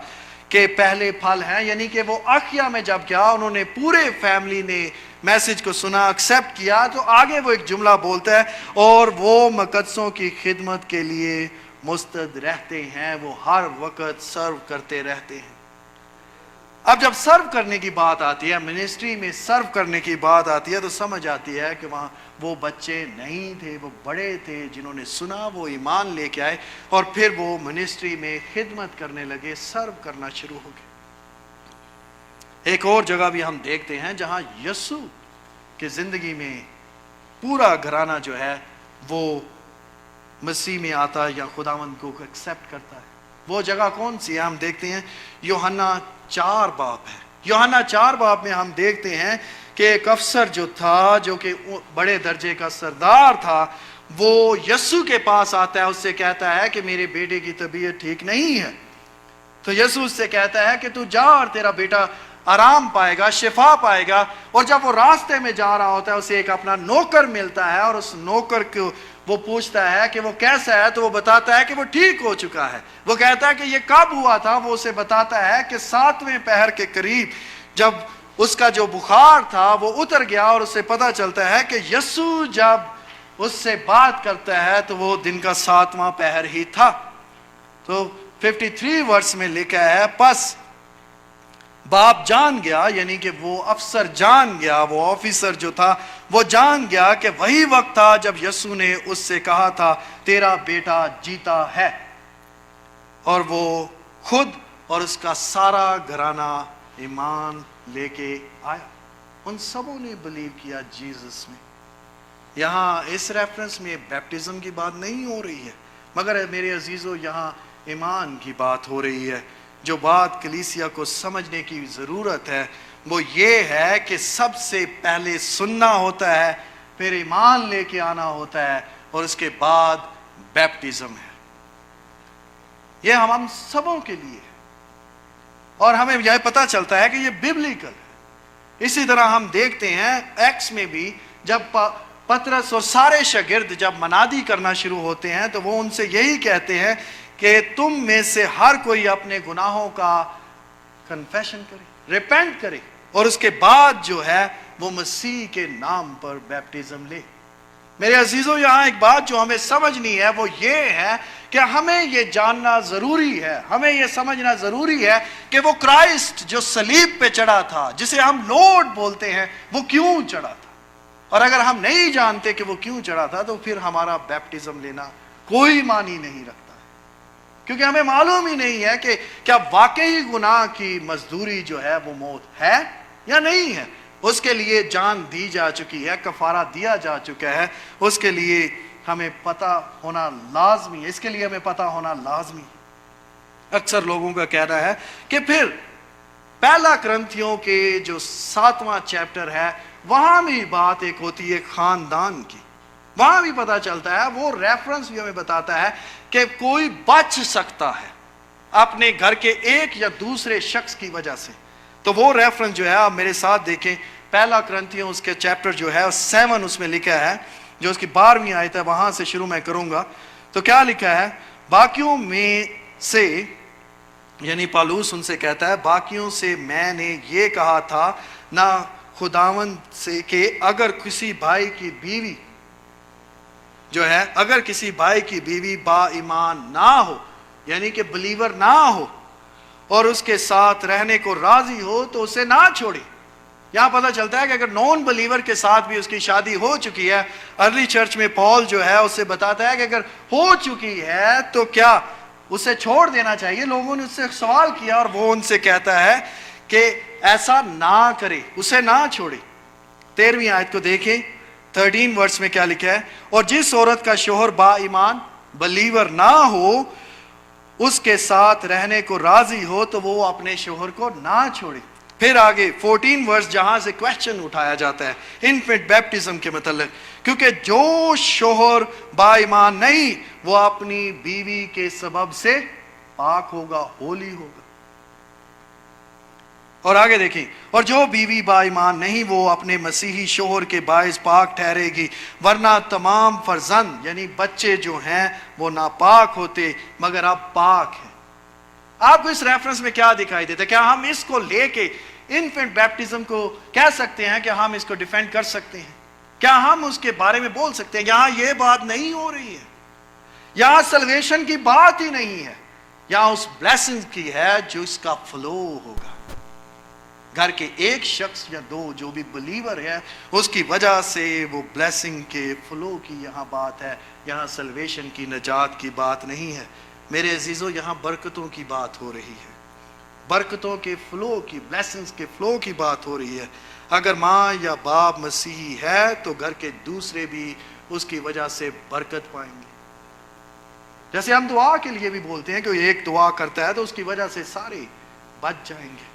کے پہلے پھل ہیں. یعنی کہ وہ اخیا میں جب کیا انہوں نے پورے فیملی نے میسج کو سنا, ایکسیپٹ کیا, تو آگے وہ ایک جملہ بولتا ہے, اور وہ مقدسوں کی خدمت کے لیے مستعد رہتے ہیں, وہ ہر وقت سرو کرتے رہتے ہیں. اب جب سرو کرنے کی بات آتی ہے, منسٹری میں سرو کرنے کی بات آتی ہے, تو سمجھ آتی ہے کہ وہاں وہ بچے نہیں تھے, وہ بڑے تھے جنہوں نے سنا, وہ ایمان لے کے آئے, اور پھر وہ منسٹری میں خدمت کرنے لگے, سرو کرنا شروع ہو گئے. ایک اور جگہ بھی ہم دیکھتے ہیں جہاں یسوع کی زندگی میں پورا گھرانہ جو ہے وہ مسیح میں آتا ہے یا خداوند کو ایکسیپٹ کرتا ہے. وہ جگہ کون سی ہے؟ ہم دیکھتے ہیں یوحنا 4 باب ہے. یوحنا 4 باب میں ہم دیکھتے ہیں کہ ایک افسر جو تھا, جو کہ بڑے درجے کا سردار تھا, وہ یسوع کے پاس آتا ہے, اس سے کہتا ہے کہ میرے بیٹے کی طبیعت ٹھیک نہیں ہے. تو یسوع اس سے کہتا ہے کہ تو جا اور تیرا بیٹا آرام پائے گا, شفا پائے گا. اور جب وہ راستے میں جا رہا ہوتا ہے اسے ایک اپنا نوکر ملتا ہے, اور اس نوکر کو وہ پوچھتا ہے کہ وہ کیسا ہے, تو وہ بتاتا ہے کہ وہ ٹھیک ہو چکا ہے. وہ کہتا ہے کہ یہ کب ہوا تھا, وہ اسے بتاتا ہے کہ 7ویں پہر کے قریب جب اس کا جو بخار تھا وہ اتر گیا, اور اسے پتہ چلتا ہے کہ یسوع جب اس سے بات کرتا ہے تو وہ دن کا 7واں پہر ہی تھا. تو 53 ورس میں لکھا ہے, پس باپ جان گیا, یعنی کہ وہ افسر جان گیا, وہ آفیسر جو تھا وہ جان گیا کہ وہی وقت تھا جب یسوع نے اس سے کہا تھا تیرا بیٹا جیتا ہے. اور وہ خود اور اس کا سارا گھرانہ ایمان لے کے آیا. ان سبوں نے بلیو کیا جیزس میں. یہاں اس ریفرنس میں بیپٹزم کی بات نہیں ہو رہی ہے, مگر میرے عزیزو یہاں ایمان کی بات ہو رہی ہے. جو بات کلیسیا کو سمجھنے کی ضرورت ہے وہ یہ ہے کہ سب سے پہلے سننا ہوتا ہے، پھر ایمان لے کے آنا ہوتا ہے، اور اس کے بعد بیپٹزم ہے. یہ ہم سبوں کے لیے ہے، اور ہمیں یہ پتہ چلتا ہے کہ یہ ببلیکل ہے. اسی طرح ہم دیکھتے ہیں ایکس میں بھی جب پترس اور سارے شاگرد جب منادی کرنا شروع ہوتے ہیں تو وہ ان سے یہی کہتے ہیں کہ تم میں سے ہر کوئی اپنے گناہوں کا کنفیشن کرے، ریپینٹ کرے، اور اس کے بعد جو ہے وہ مسیح کے نام پر بیپٹزم لے. میرے عزیزوں، یہاں ایک بات جو ہمیں سمجھنی ہے وہ یہ ہے کہ ہمیں یہ جاننا ضروری ہے، ہمیں یہ سمجھنا ضروری ہے کہ وہ کرائسٹ جو صلیب پہ چڑھا تھا، جسے ہم لارڈ بولتے ہیں، وہ کیوں چڑھا تھا. اور اگر ہم نہیں جانتے کہ وہ کیوں چڑھا تھا تو پھر ہمارا بیپٹزم لینا کوئی معنی نہیں رکھتا ہے، کیونکہ ہمیں معلوم ہی نہیں ہے کہ کیا واقعی گناہ کی مزدوری جو ہے وہ موت ہے یا نہیں ہے. اس کے لیے جان دی جا چکی ہے، کفارہ دیا جا چکا ہے. اس کے لیے ہمیں پتہ ہونا لازمی ہے، اس کے لیے ہمیں پتہ ہونا لازمی ہے. اکثر لوگوں کا کہنا ہے کہ پھر پہلا کرنتھیوں کے جو 7واں چیپٹر ہے وہاں بھی بات ایک ہوتی ہے خاندان کی. وہاں بھی پتہ چلتا ہے، وہ ریفرنس بھی ہمیں بتاتا ہے کہ کوئی بچ سکتا ہے اپنے گھر کے ایک یا دوسرے شخص کی وجہ سے. تو وہ ریفرنس جو ہے آپ میرے ساتھ دیکھیں، پہلا کرنتھیوں اس کے چیپٹر جو ہے 7 اس میں لکھا ہے، جو اس کی 12ویں آیت ہے، وہاں سے شروع میں کروں گا. تو کیا لکھا ہے؟ باقیوں میں سے، یعنی پالوس ان سے کہتا ہے، باقیوں سے میں نے یہ کہا تھا نہ خداوند سے کہ اگر کسی بھائی کی بیوی جو ہے، اگر کسی بھائی کی بیوی با ایمان نہ ہو، یعنی کہ بلیور نہ ہو، اور اس کے ساتھ رہنے کو راضی ہو تو اسے نہ چھوڑے. یہاں پتہ چلتا ہے کہ اگر نون بلیور کے ساتھ بھی اس کی شادی ہو چکی ہے، ارلی چرچ میں پال جو ہے اسے بتاتا ہے کہ اگر ہو چکی ہے تو کیا اسے چھوڑ دینا چاہیے. لوگوں نے اس سے سوال کیا اور وہ ان سے کہتا ہے کہ ایسا نہ کرے، اسے نہ چھوڑے. 13ویں آیت کو دیکھیں، 13 ورس میں کیا لکھا ہے؟ اور جس عورت کا شوہر با ایمان بلیور نہ ہو، اس کے ساتھ رہنے کو راضی ہو تو وہ اپنے شوہر کو نہ چھوڑے. پھر آگے 14 ورس جہاں سے کویسچن اٹھایا جاتا ہے انفنٹ بیپٹزم کے متعلق، کیونکہ جو شوہر با ایمان نہیں وہ اپنی بیوی کے سبب سے پاک ہوگا، ہولی ہوگا. اور آگے دیکھیں، اور جو بیوی با ایمان نہیں وہ اپنے مسیحی شوہر کے باعث پاک ٹھہرے گی، ورنہ تمام فرزند یعنی بچے جو ہیں وہ ناپاک ہوتے مگر اب پاک ہیں. آپ کو اس ریفرنس میں کیا دکھائی دیتا ہے؟ کیا ہم اس کو لے کے انفنٹ بیپٹزم کو کہہ سکتے ہیں کہ ہم اس کو ڈیفینڈ کر سکتے ہیں؟ کیا ہم اس کے بارے میں بول سکتے ہیں؟ یہاں یہ بات نہیں ہو رہی ہے، یہاں سلویشن کی بات ہی نہیں ہے، یہاں اس بلیسنگ کی ہے جو اس کا فلو ہوگا. گھر کے ایک شخص یا دو جو بھی بلیور ہے اس کی وجہ سے وہ بلیسنگ کے فلو کی یہاں بات ہے. یہاں سلویشن کی، نجات کی بات نہیں ہے. میرے عزیزوں، یہاں برکتوں کی بات ہو رہی ہے، برکتوں کے فلو کی، بلیسنگز کے فلو کی بات ہو رہی ہے. اگر ماں یا باپ مسیحی ہے تو گھر کے دوسرے بھی اس کی وجہ سے برکت پائیں گے. جیسے ہم دعا کے لیے بھی بولتے ہیں کہ ایک دعا کرتا ہے تو اس کی وجہ سے سارے بچ جائیں گے.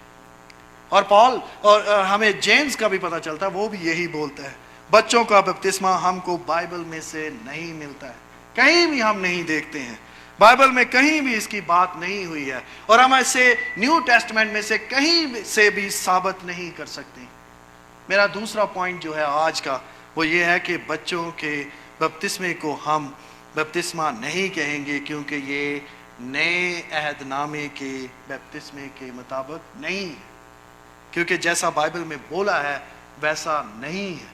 اور پال اور ہمیں جیمز کا بھی پتہ چلتا ہے، وہ بھی یہی بولتا ہے. بچوں کا بپتسمہ ہم کو بائبل میں سے نہیں ملتا ہے، کہیں بھی ہم نہیں دیکھتے ہیں، بائبل میں کہیں بھی اس کی بات نہیں ہوئی ہے، اور ہم اسے نیو ٹیسٹمنٹ میں سے کہیں سے بھی ثابت نہیں کر سکتے. میرا دوسرا پوائنٹ جو ہے آج کا وہ یہ ہے کہ بچوں کے بپتسمے کو ہم بپتسمہ نہیں کہیں گے، کیونکہ یہ نئے عہد نامے کے بپتسمے کے مطابق نہیں ہے، کیونکہ جیسا بائبل میں بولا ہے ویسا نہیں ہے.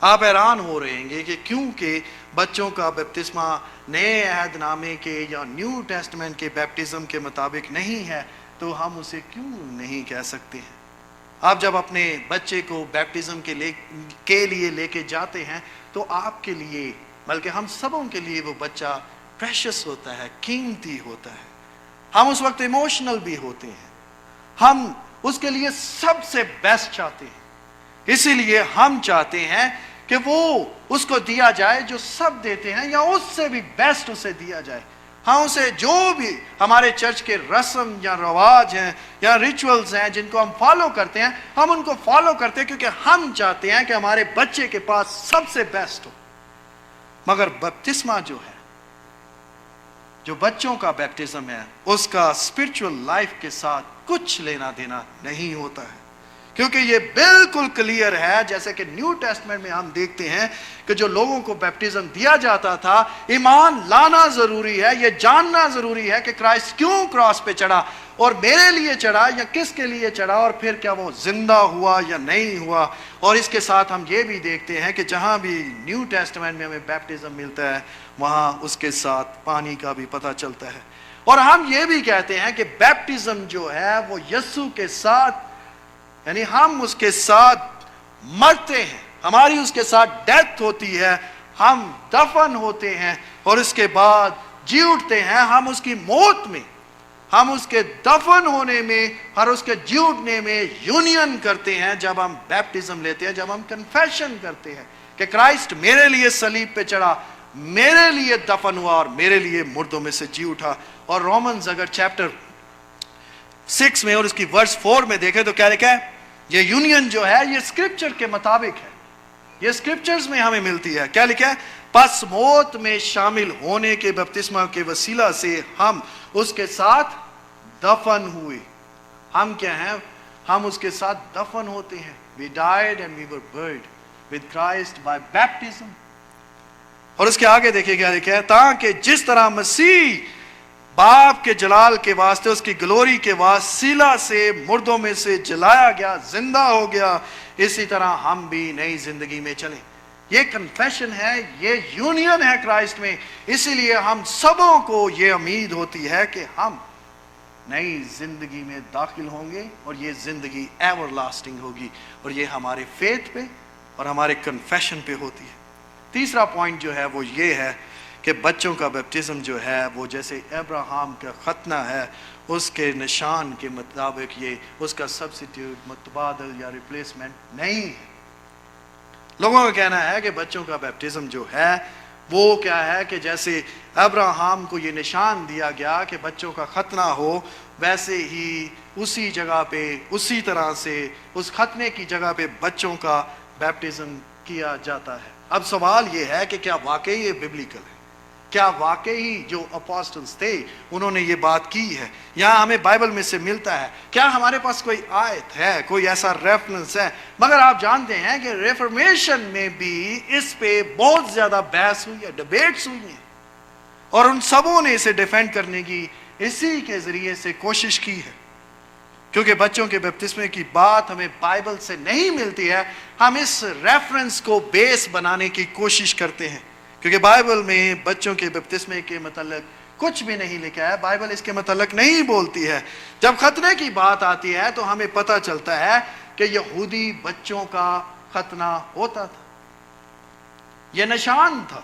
آپ حیران ہو رہے ہیں کہ کیونکہ بچوں کا بپتسمہ نئے عہد نامے کے یا نیو ٹیسٹمنٹ کے بیپٹزم کے مطابق نہیں ہے تو ہم اسے کیوں نہیں کہہ سکتے ہیں. آپ جب اپنے بچے کو بیپٹزم کے لیے لے کے جاتے ہیں تو آپ کے لیے بلکہ ہم سبوں کے لیے وہ بچہ پریشس ہوتا ہے، قیمتی ہوتا ہے. ہم اس وقت ایموشنل بھی ہوتے ہیں، ہم اس کے لیے سب سے بیسٹ چاہتے ہیں. اسی لیے ہم چاہتے ہیں کہ وہ اس کو دیا جائے جو سب دیتے ہیں، یا اس سے بھی بیسٹ اسے دیا جائے. ہم اسے جو بھی ہمارے چرچ کے رسم یا رواج ہیں یا ریچولز ہیں جن کو ہم فالو کرتے ہیں، ہم ان کو فالو کرتے ہیں کیونکہ ہم چاہتے ہیں کہ ہمارے بچے کے پاس سب سے بیسٹ ہو. مگر بپتسمہ جو ہے، جو بچوں کا بیپٹزم ہے، اس کا اسپرچول لائف کے ساتھ کچھ لینا دینا نہیں ہوتا ہے. کیونکہ یہ بالکل کلیئر ہے، جیسے کہ نیو ٹیسٹمنٹ میں ہم دیکھتے ہیں کہ جو لوگوں کو بیپٹزم دیا جاتا تھا، ایمان لانا ضروری ہے، یہ جاننا ضروری ہے کہ کرائسٹ کیوں کراس پہ چڑھا اور میرے لیے چڑھا یا کس کے لیے چڑھا، اور پھر کیا وہ زندہ ہوا یا نہیں ہوا. اور اس کے ساتھ ہم یہ بھی دیکھتے ہیں کہ جہاں بھی نیو ٹیسٹمنٹ میں ہمیں بیپٹزم ملتا ہے، وہاں اس کے ساتھ پانی کا بھی پتہ چلتا ہے. اور ہم یہ بھی کہتے ہیں کہ بیپٹزم جو ہے وہ یسوع کے ساتھ، یعنی ہم اس کے ساتھ مرتے ہیں، ہماری اس کے ساتھ ڈیتھ ہوتی ہے، ہم دفن ہوتے ہیں اور اس کے بعد جی اٹھتے ہیں. ہم اس کی موت میں، ہم اس کے دفن ہونے میں اور اس کے جی اٹھنے میں یونین کرتے ہیں جب ہم بیپٹزم لیتے ہیں، جب ہم کنفیشن کرتے ہیں کہ کرائسٹ میرے لیے صلیب پہ چڑھا، میرے لیے دفن ہوا اور میرے لیے مردوں میں سے جی اٹھا. اور رومنز اگر چیپٹر 6 میں اور اس کی ورس 4 میں دیکھیں تو کیا لکھا ہے؟ یہ یونین جو ہے یہ اسکرپچر کے مطابق ہے، یہ اسکرپچرز میں ہمیں ملتی ہے. کیا لکھا ہے؟ پس موت میں شامل ہونے کے بپتسمہ کے وسیلہ سے ہم اس کے ساتھ دفن ہوئے. ہم کیا ہیں؟ ہم اس کے ساتھ دفن ہوتے ہیں. We died and we were buried with Christ by baptism. اور اس کے آگے دیکھیں کیا لکھا ہے؟ تاکہ جس طرح مسیح باپ کے جلال کے واسطے، اس کی گلوری کے وسیلہ سے مردوں میں سے جلایا گیا، زندہ ہو گیا، اسی طرح ہم بھی نئی زندگی میں چلیں. یہ کنفیشن ہے، یہ یونین ہے کرائسٹ میں. اسی لیے ہم سبوں کو یہ امید ہوتی ہے کہ ہم نئی زندگی میں داخل ہوں گے اور یہ زندگی ایور لاسٹنگ ہوگی، اور یہ ہمارے فیتھ پہ اور ہمارے کنفیشن پہ ہوتی ہے. تیسرا پوائنٹ جو ہے وہ یہ ہے کہ بچوں کا بیپٹزم جو ہے وہ جیسے ابراہیم کا ختنہ ہے، اس کے نشان کے مطابق یہ اس کا سبسٹیوٹ، متبادل یا ریپلیسمنٹ نہیں ہے. لوگوں کا کہنا ہے کہ بچوں کا بیپٹزم جو ہے وہ کیا ہے کہ جیسے ابراہیم کو یہ نشان دیا گیا کہ بچوں کا ختنہ ہو، ویسے ہی اسی جگہ پہ، اسی طرح سے اس ختنے کی جگہ پہ بچوں کا بیپٹزم کیا جاتا ہے. اب سوال یہ ہے کہ کیا واقعی یہ ببلیکل ہے؟ کیا واقعی جو اپوسٹلز تھے انہوں نے یہ بات کی ہے؟ یہاں ہمیں بائبل میں سے ملتا ہے. کیا ہمارے پاس کوئی آیت ہے، کوئی ایسا ریفرنس ہے؟ مگر آپ جانتے ہیں کہ ریفرمیشن میں بھی اس پہ بہت زیادہ بحث ہوئی ہے، ڈیبیٹس ہوئی ہیں، اور ان سبوں نے اسے ڈیفینڈ کرنے کی اسی کے ذریعے سے کوشش کی ہے. کیونکہ بچوں کے بیپٹزمے کی بات ہمیں بائبل سے نہیں ملتی ہے، ہم اس ریفرنس کو بیس بنانے کی کوشش کرتے ہیں. کیونکہ بائبل میں بچوں کے بیپٹزمے کے متعلق کچھ بھی نہیں لکھا ہے، بائبل اس کے متعلق نہیں بولتی ہے. جب ختنے کی بات آتی ہے تو ہمیں پتہ چلتا ہے کہ یہودی بچوں کا ختنہ ہوتا تھا. یہ نشان تھا،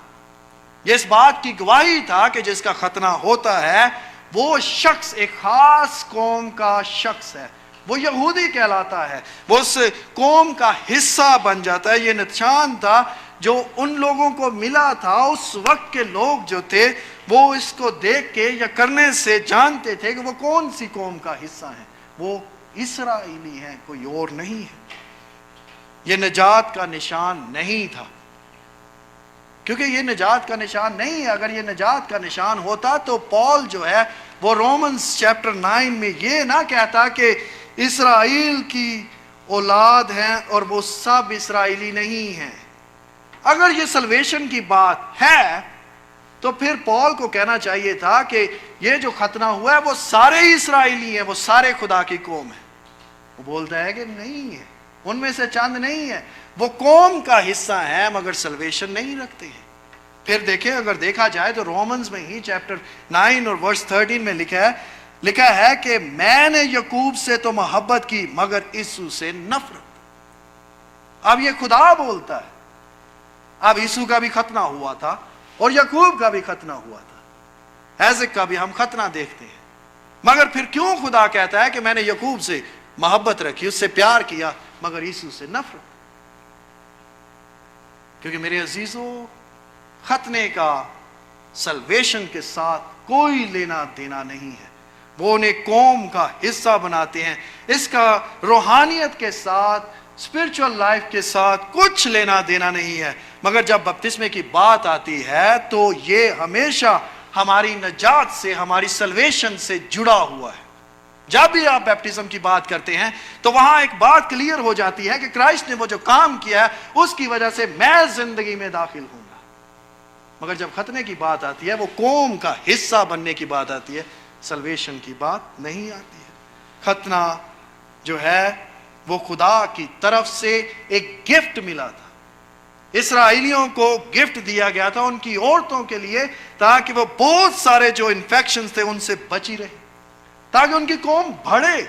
یہ اس بات کی گواہی تھا کہ جس کا ختنہ ہوتا ہے وہ شخص ایک خاص قوم کا شخص ہے، وہ یہودی کہلاتا ہے، وہ اس قوم کا حصہ بن جاتا ہے. یہ نشان تھا جو ان لوگوں کو ملا تھا. اس وقت کے لوگ جو تھے وہ اس کو دیکھ کے یا کرنے سے جانتے تھے کہ وہ کون سی قوم کا حصہ ہیں، وہ اسرائیلی ہیں، کوئی اور نہیں ہے. یہ نجات کا نشان نہیں تھا، کیونکہ یہ نجات کا نشان نہیں ہے. اگر یہ نجات کا نشان ہوتا تو پال جو ہے وہ رومنز چیپٹر 9 میں یہ نہ کہتا کہ اسرائیل کی اولاد ہیں اور وہ سب اسرائیلی نہیں ہیں. اگر یہ سلویشن کی بات ہے تو پھر پال کو کہنا چاہیے تھا کہ یہ جو ختنہ ہوا ہے وہ سارے اسرائیلی ہیں، وہ سارے خدا کی قوم ہیں. وہ بولتا ہے کہ نہیں ہے، ان میں سے چند نہیں ہے، وہ قوم کا حصہ ہیں مگر سلویشن نہیں رکھتے ہیں. پھر دیکھیں، اگر دیکھا جائے تو رومنز میں ہی چیپٹر 9 اور ورس 13 میں لکھا ہے کہ میں نے یعقوب سے تو محبت کی مگر عیسو سے نفرت. اب یہ خدا بولتا ہے. اب عیسو کا بھی ختنہ ہوا تھا اور یعقوب کا بھی ختنہ ہوا تھا، ایزک کا بھی ہم ختنہ دیکھتے ہیں. مگر پھر کیوں خدا کہتا ہے کہ میں نے یعقوب سے محبت رکھی، اس سے پیار کیا، مگر عیسو سے نفرت؟ کیونکہ میرے عزیزوں، ختنے کا سلویشن کے ساتھ کوئی لینا دینا نہیں ہے. وہ انہیں قوم کا حصہ بناتے ہیں. اس کا روحانیت کے ساتھ، اسپرچول لائف کے ساتھ کچھ لینا دینا نہیں ہے. مگر جب بپتسمے کی بات آتی ہے تو یہ ہمیشہ ہماری نجات سے، ہماری سلویشن سے جڑا ہوا ہے. جب بھی آپ بیپٹزم کی بات کرتے ہیں تو وہاں ایک بات کلیئر ہو جاتی ہے کہ کرائسٹ نے وہ جو کام کیا ہے اس کی وجہ سے میں زندگی میں داخل ہوں گا. مگر جب ختنے کی بات آتی ہے، وہ قوم کا حصہ بننے کی بات آتی ہے، سلویشن کی بات نہیں آتی ہے. ختنہ جو ہے وہ خدا کی طرف سے ایک گفٹ ملا تھا. اسرائیلیوں کو گفٹ دیا گیا تھا ان کی عورتوں کے لیے، تاکہ وہ بہت سارے جو انفیکشنز تھے ان سے بچی رہے، تاکہ ان کی قوم بڑھے.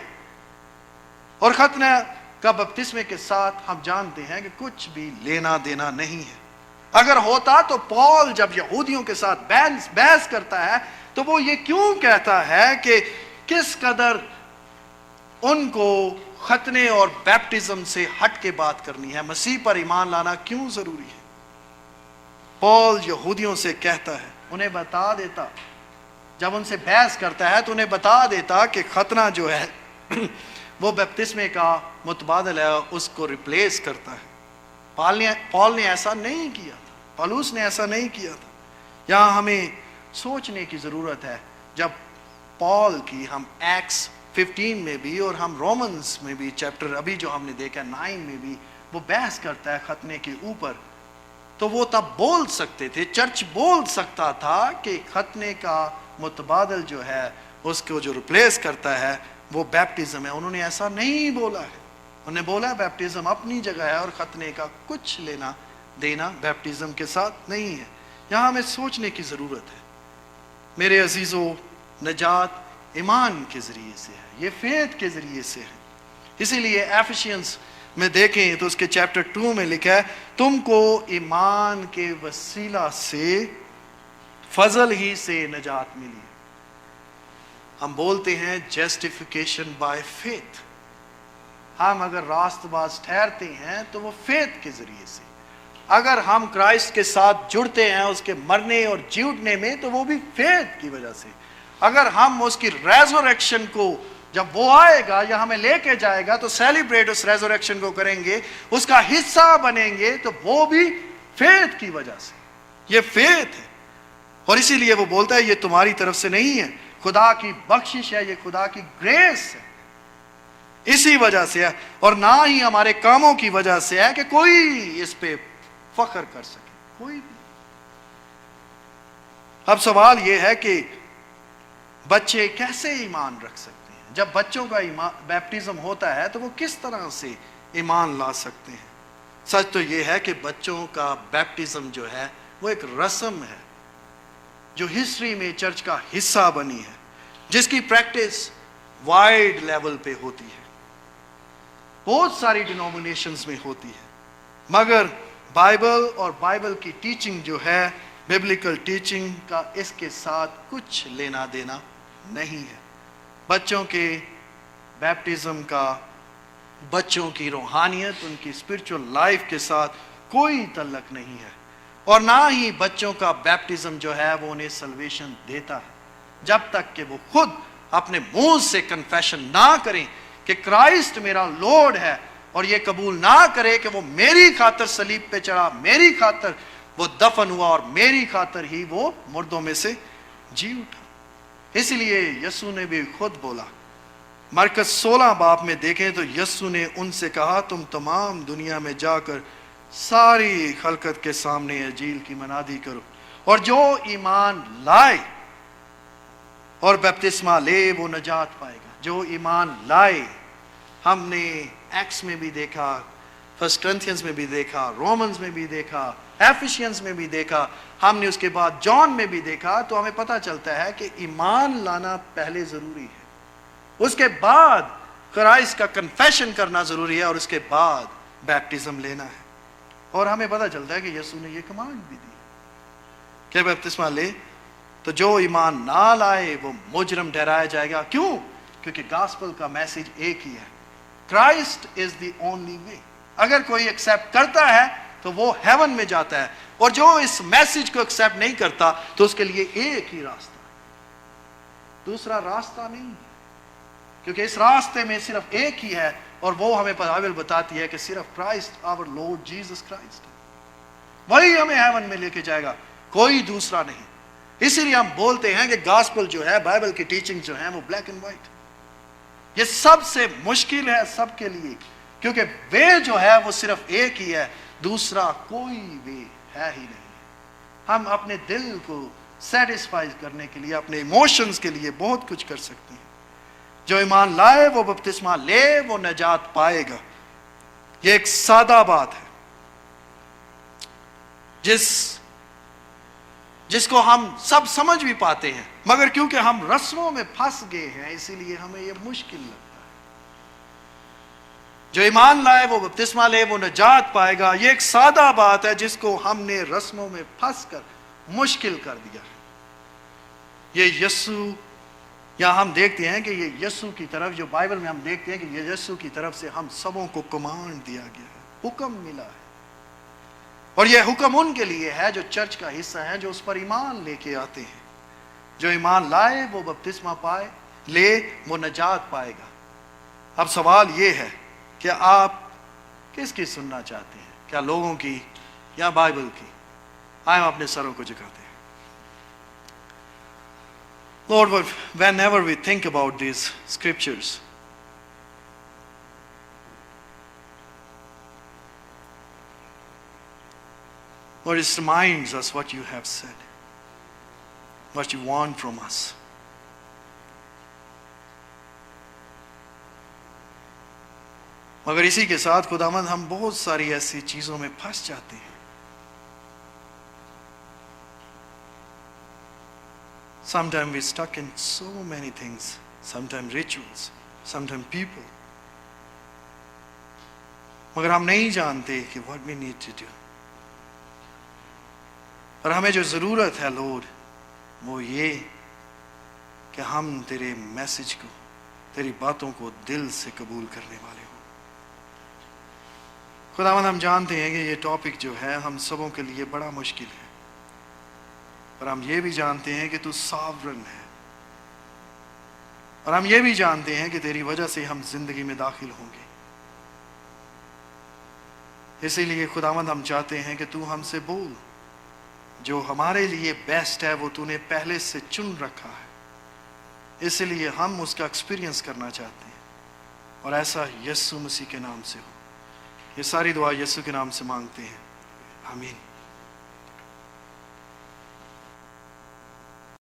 اور ختنہ کا بپتسمے کے ساتھ ہم جانتے ہیں کہ کچھ بھی لینا دینا نہیں ہے. اگر ہوتا تو پال جب یہودیوں کے ساتھ بحث کرتا ہے تو وہ یہ کیوں کہتا ہے کہ کس قدر ان کو ختنے اور بیپٹزم سے ہٹ کے بات کرنی ہے، مسیح پر ایمان لانا کیوں ضروری ہے. پال یہودیوں سے کہتا ہے، انہیں بتا دیتا، جب ان سے بحث کرتا ہے تو انہیں بتا دیتا کہ ختنہ جو ہے وہ بیپتسمے کا متبادل ہے، اس کو ریپلیس کرتا ہے. پال نے ایسا نہیں کیا تھا، پالوس نے ایسا نہیں کیا تھا. یہاں ہمیں سوچنے کی ضرورت ہے. جب پال کی ہم ایکس 15 میں بھی اور ہم رومنز میں بھی چیپٹر ابھی جو ہم نے دیکھا 9 میں بھی وہ بحث کرتا ہے ختنے کے اوپر، تو وہ تب بول سکتے تھے، چرچ بول سکتا تھا کہ ختنے کا متبادل جو ہے اس کو جو ریپلیس کرتا ہے وہ بیپٹزم ہے. انہوں نے ایسا نہیں بولا ہے. انہوں نے بولا بیپٹزم اپنی جگہ ہے اور ختنے کا کچھ لینا دینا بیپٹزم کے ساتھ نہیں ہے. یہاں ہمیں سوچنے کی ضرورت ہے. میرے عزیزو، نجات ایمان کے ذریعے سے ہے، یہ فیتھ کے ذریعے سے ہے. اسی لیے ایفیشینس میں دیکھیں تو اس کے چیپٹر 2 میں لکھا ہے، تم کو ایمان کے وسیلہ سے فضل ہی سے نجات ملی. ہم بولتے ہیں جسٹیفیکیشن بائی فیتھ. ہم اگر راست باز ٹھہرتے ہیں تو وہ فیتھ کے ذریعے سے. اگر ہم کرائسٹ کے ساتھ جڑتے ہیں اس کے مرنے اور جی اٹھنے میں تو وہ بھی فیتھ کی وجہ سے. اگر ہم اس کی ریزوریکشن کو جب وہ آئے گا یا ہمیں لے کے جائے گا تو سیلیبریٹ اس ریزوریکشن کو کریں گے، اس کا حصہ بنیں گے، تو وہ بھی فیتھ کی وجہ سے. یہ فیتھ ہے. اور اسی لیے وہ بولتا ہے یہ تمہاری طرف سے نہیں ہے، خدا کی بخشش ہے، یہ خدا کی گریس ہے، اسی وجہ سے ہے. اور نہ ہی ہمارے کاموں کی وجہ سے ہے کہ کوئی اس پہ فخر کر سکے، کوئی بھی. اب سوال یہ ہے کہ بچے کیسے ایمان رکھ سکتے ہیں؟ جب بچوں کا بیپٹزم ہوتا ہے تو وہ کس طرح سے ایمان لا سکتے ہیں؟ سچ تو یہ ہے کہ بچوں کا بیپٹزم جو ہے وہ ایک رسم ہے جو ہسٹری میں چرچ کا حصہ بنی ہے، جس کی پریکٹس وائڈ لیول پہ ہوتی ہے، بہت ساری ڈینومینیشنز میں ہوتی ہے. مگر بائبل اور بائبل کی ٹیچنگ جو ہے، بیبلیکل ٹیچنگ کا اس کے ساتھ کچھ لینا دینا نہیں ہے. بچوں کے بیپٹزم کا بچوں کی روحانیت، ان کی اسپرچول لائف کے ساتھ کوئی تعلق نہیں ہے. اور نہ ہی بچوں کا بیپٹزم جو ہے وہ انہیں سلویشن دیتا ہے جب تک کہ وہ خود اپنے منہ سے کنفیشن نہ کریں کہ کرائسٹ میرا لارڈ ہے، اور یہ قبول نہ کرے کہ وہ میری خاطر صلیب پہ چڑھا، میری خاطر وہ دفن ہوا اور میری خاطر ہی وہ مردوں میں سے جی اٹھا. اس لیے یسوع نے بھی خود بولا، مرکز 16 باب میں دیکھیں تو یسوع نے ان سے کہا، تم تمام دنیا میں جا کر ساری خلقت کے سامنے انجیل کی منادی کرو، اور جو ایمان لائے اور بیپتسمہ لے وہ نجات پائے گا. جو ایمان لائے، ہم نے ایکس میں بھی دیکھا، فرسٹ کرنتھینز میں بھی دیکھا، رومنز میں بھی دیکھا، ایفیشینز میں بھی دیکھا، ہم نے اس کے بعد جان میں بھی دیکھا. تو ہمیں پتہ چلتا ہے کہ ایمان لانا پہلے ضروری ہے، اس کے بعد کرائسٹ کا کنفیشن کرنا ضروری ہے، اور اس کے بعد بیپٹزم لینا ہے. اور ہمیں پتہ چلتا ہے کہ یسوع نے یہ کمانڈ بھی دی کہ بیپتسمہ لے تو جو ایمان نہ لائے وہ مجرم ٹھہرایا جائے گا. کیوں؟ کیونکہ گاسپل کا میسج ایک ہی ہے، Christ is the only way. اگر کوئی ایکسیپٹ کرتا ہے تو وہ ہیون میں جاتا ہے. اور جو اس میسج کو ایکسیپٹ نہیں کرتا تو اس کے لیے ایک ہی راستہ ہے, دوسرا راستہ نہیں, کیونکہ اس راستے میں صرف ایک ہی ہے, اور وہ ہمیں بائبل بتاتی ہے کہ صرف کرائسٹ, آور لارڈ جیسس کرائسٹ, وہی ہمیں ہیون میں لے کے جائے گا, کوئی دوسرا نہیں. اسی لیے ہم بولتے ہیں کہ گاسپل جو ہے, بائبل کی ٹیچنگ جو ہے, وہ بلیک اینڈ وائٹ. یہ سب سے مشکل ہے سب کے لیے, کیونکہ وے جو ہے وہ صرف ایک ہی ہے, دوسرا کوئی وے ہے ہی نہیں. ہم اپنے دل کو سیٹسفائی کرنے کے لیے, اپنے ایموشنز کے لیے بہت کچھ کر سکتے ہیں. جو ایمان لائے وہ بپتسمہ لے وہ نجات پائے گا. یہ ایک سادہ بات ہے جس کو ہم سب سمجھ بھی پاتے ہیں, مگر کیونکہ ہم رسموں میں پھنس گئے ہیں اسی لیے ہمیں یہ مشکل لگتا ہے. جو ایمان لائے وہ بپتسمہ لے وہ نجات پائے گا. یہ ایک سادہ بات ہے جس کو ہم نے رسموں میں پھنس کر مشکل کر دیا ہے. یہ یسوع, یا ہم دیکھتے ہیں کہ یہ یسوع کی طرف, جو بائبل میں ہم دیکھتے ہیں کہ یہ یسوع کی طرف سے ہم سبوں کو کمانڈ دیا گیا ہے, حکم ملا ہے. اور یہ حکم ان کے لیے ہے جو چرچ کا حصہ ہے, جو اس پر ایمان لے کے آتے ہیں. جو ایمان لائے وہ بپتسمہ پائے لے وہ نجات پائے گا. اب سوال یہ ہے کہ آپ کس کی سننا چاہتے ہیں, کیا لوگوں کی یا بائبل کی؟ آئیں اپنے سروں کو جھکاتے ہیں. Lord, whenever we think about these scriptures, Lord, it reminds us what you have said, what you want from us. مگر اسی کے ساتھ خداوند ہم بہت ساری ایسی چیزوں میں پھنس جاتے ہیں. Sometimes we're stuck in so many things, sometimes rituals, sometimes people. مگر ہم نہیں جانتے کہ what we need to do. اور ہمیں جو ضرورت ہے لارڈ وہ یہ کہ ہم تیرے میسج کو, تیری باتوں کو دل سے قبول کرنے والے ہوں. خداوند ہم جانتے ہیں کہ یہ ٹاپک جو ہے ہم سبوں کے لیے بڑا مشکل ہے, اور ہم یہ بھی جانتے ہیں کہ تو ساورن ہے, اور ہم یہ بھی جانتے ہیں کہ تیری وجہ سے ہم زندگی میں داخل ہوں گے. اسی لیے خداوند ہم چاہتے ہیں کہ تو ہم سے بول, جو ہمارے لیے بیسٹ ہے وہ تو نے پہلے سے چن رکھا ہے, اس لیے ہم اس کا ایکسپیرینس کرنا چاہتے ہیں, اور ایسا یسوع مسیح کے نام سے ہو. یہ ساری دعا یسوع کے نام سے مانگتے ہیں, آمین.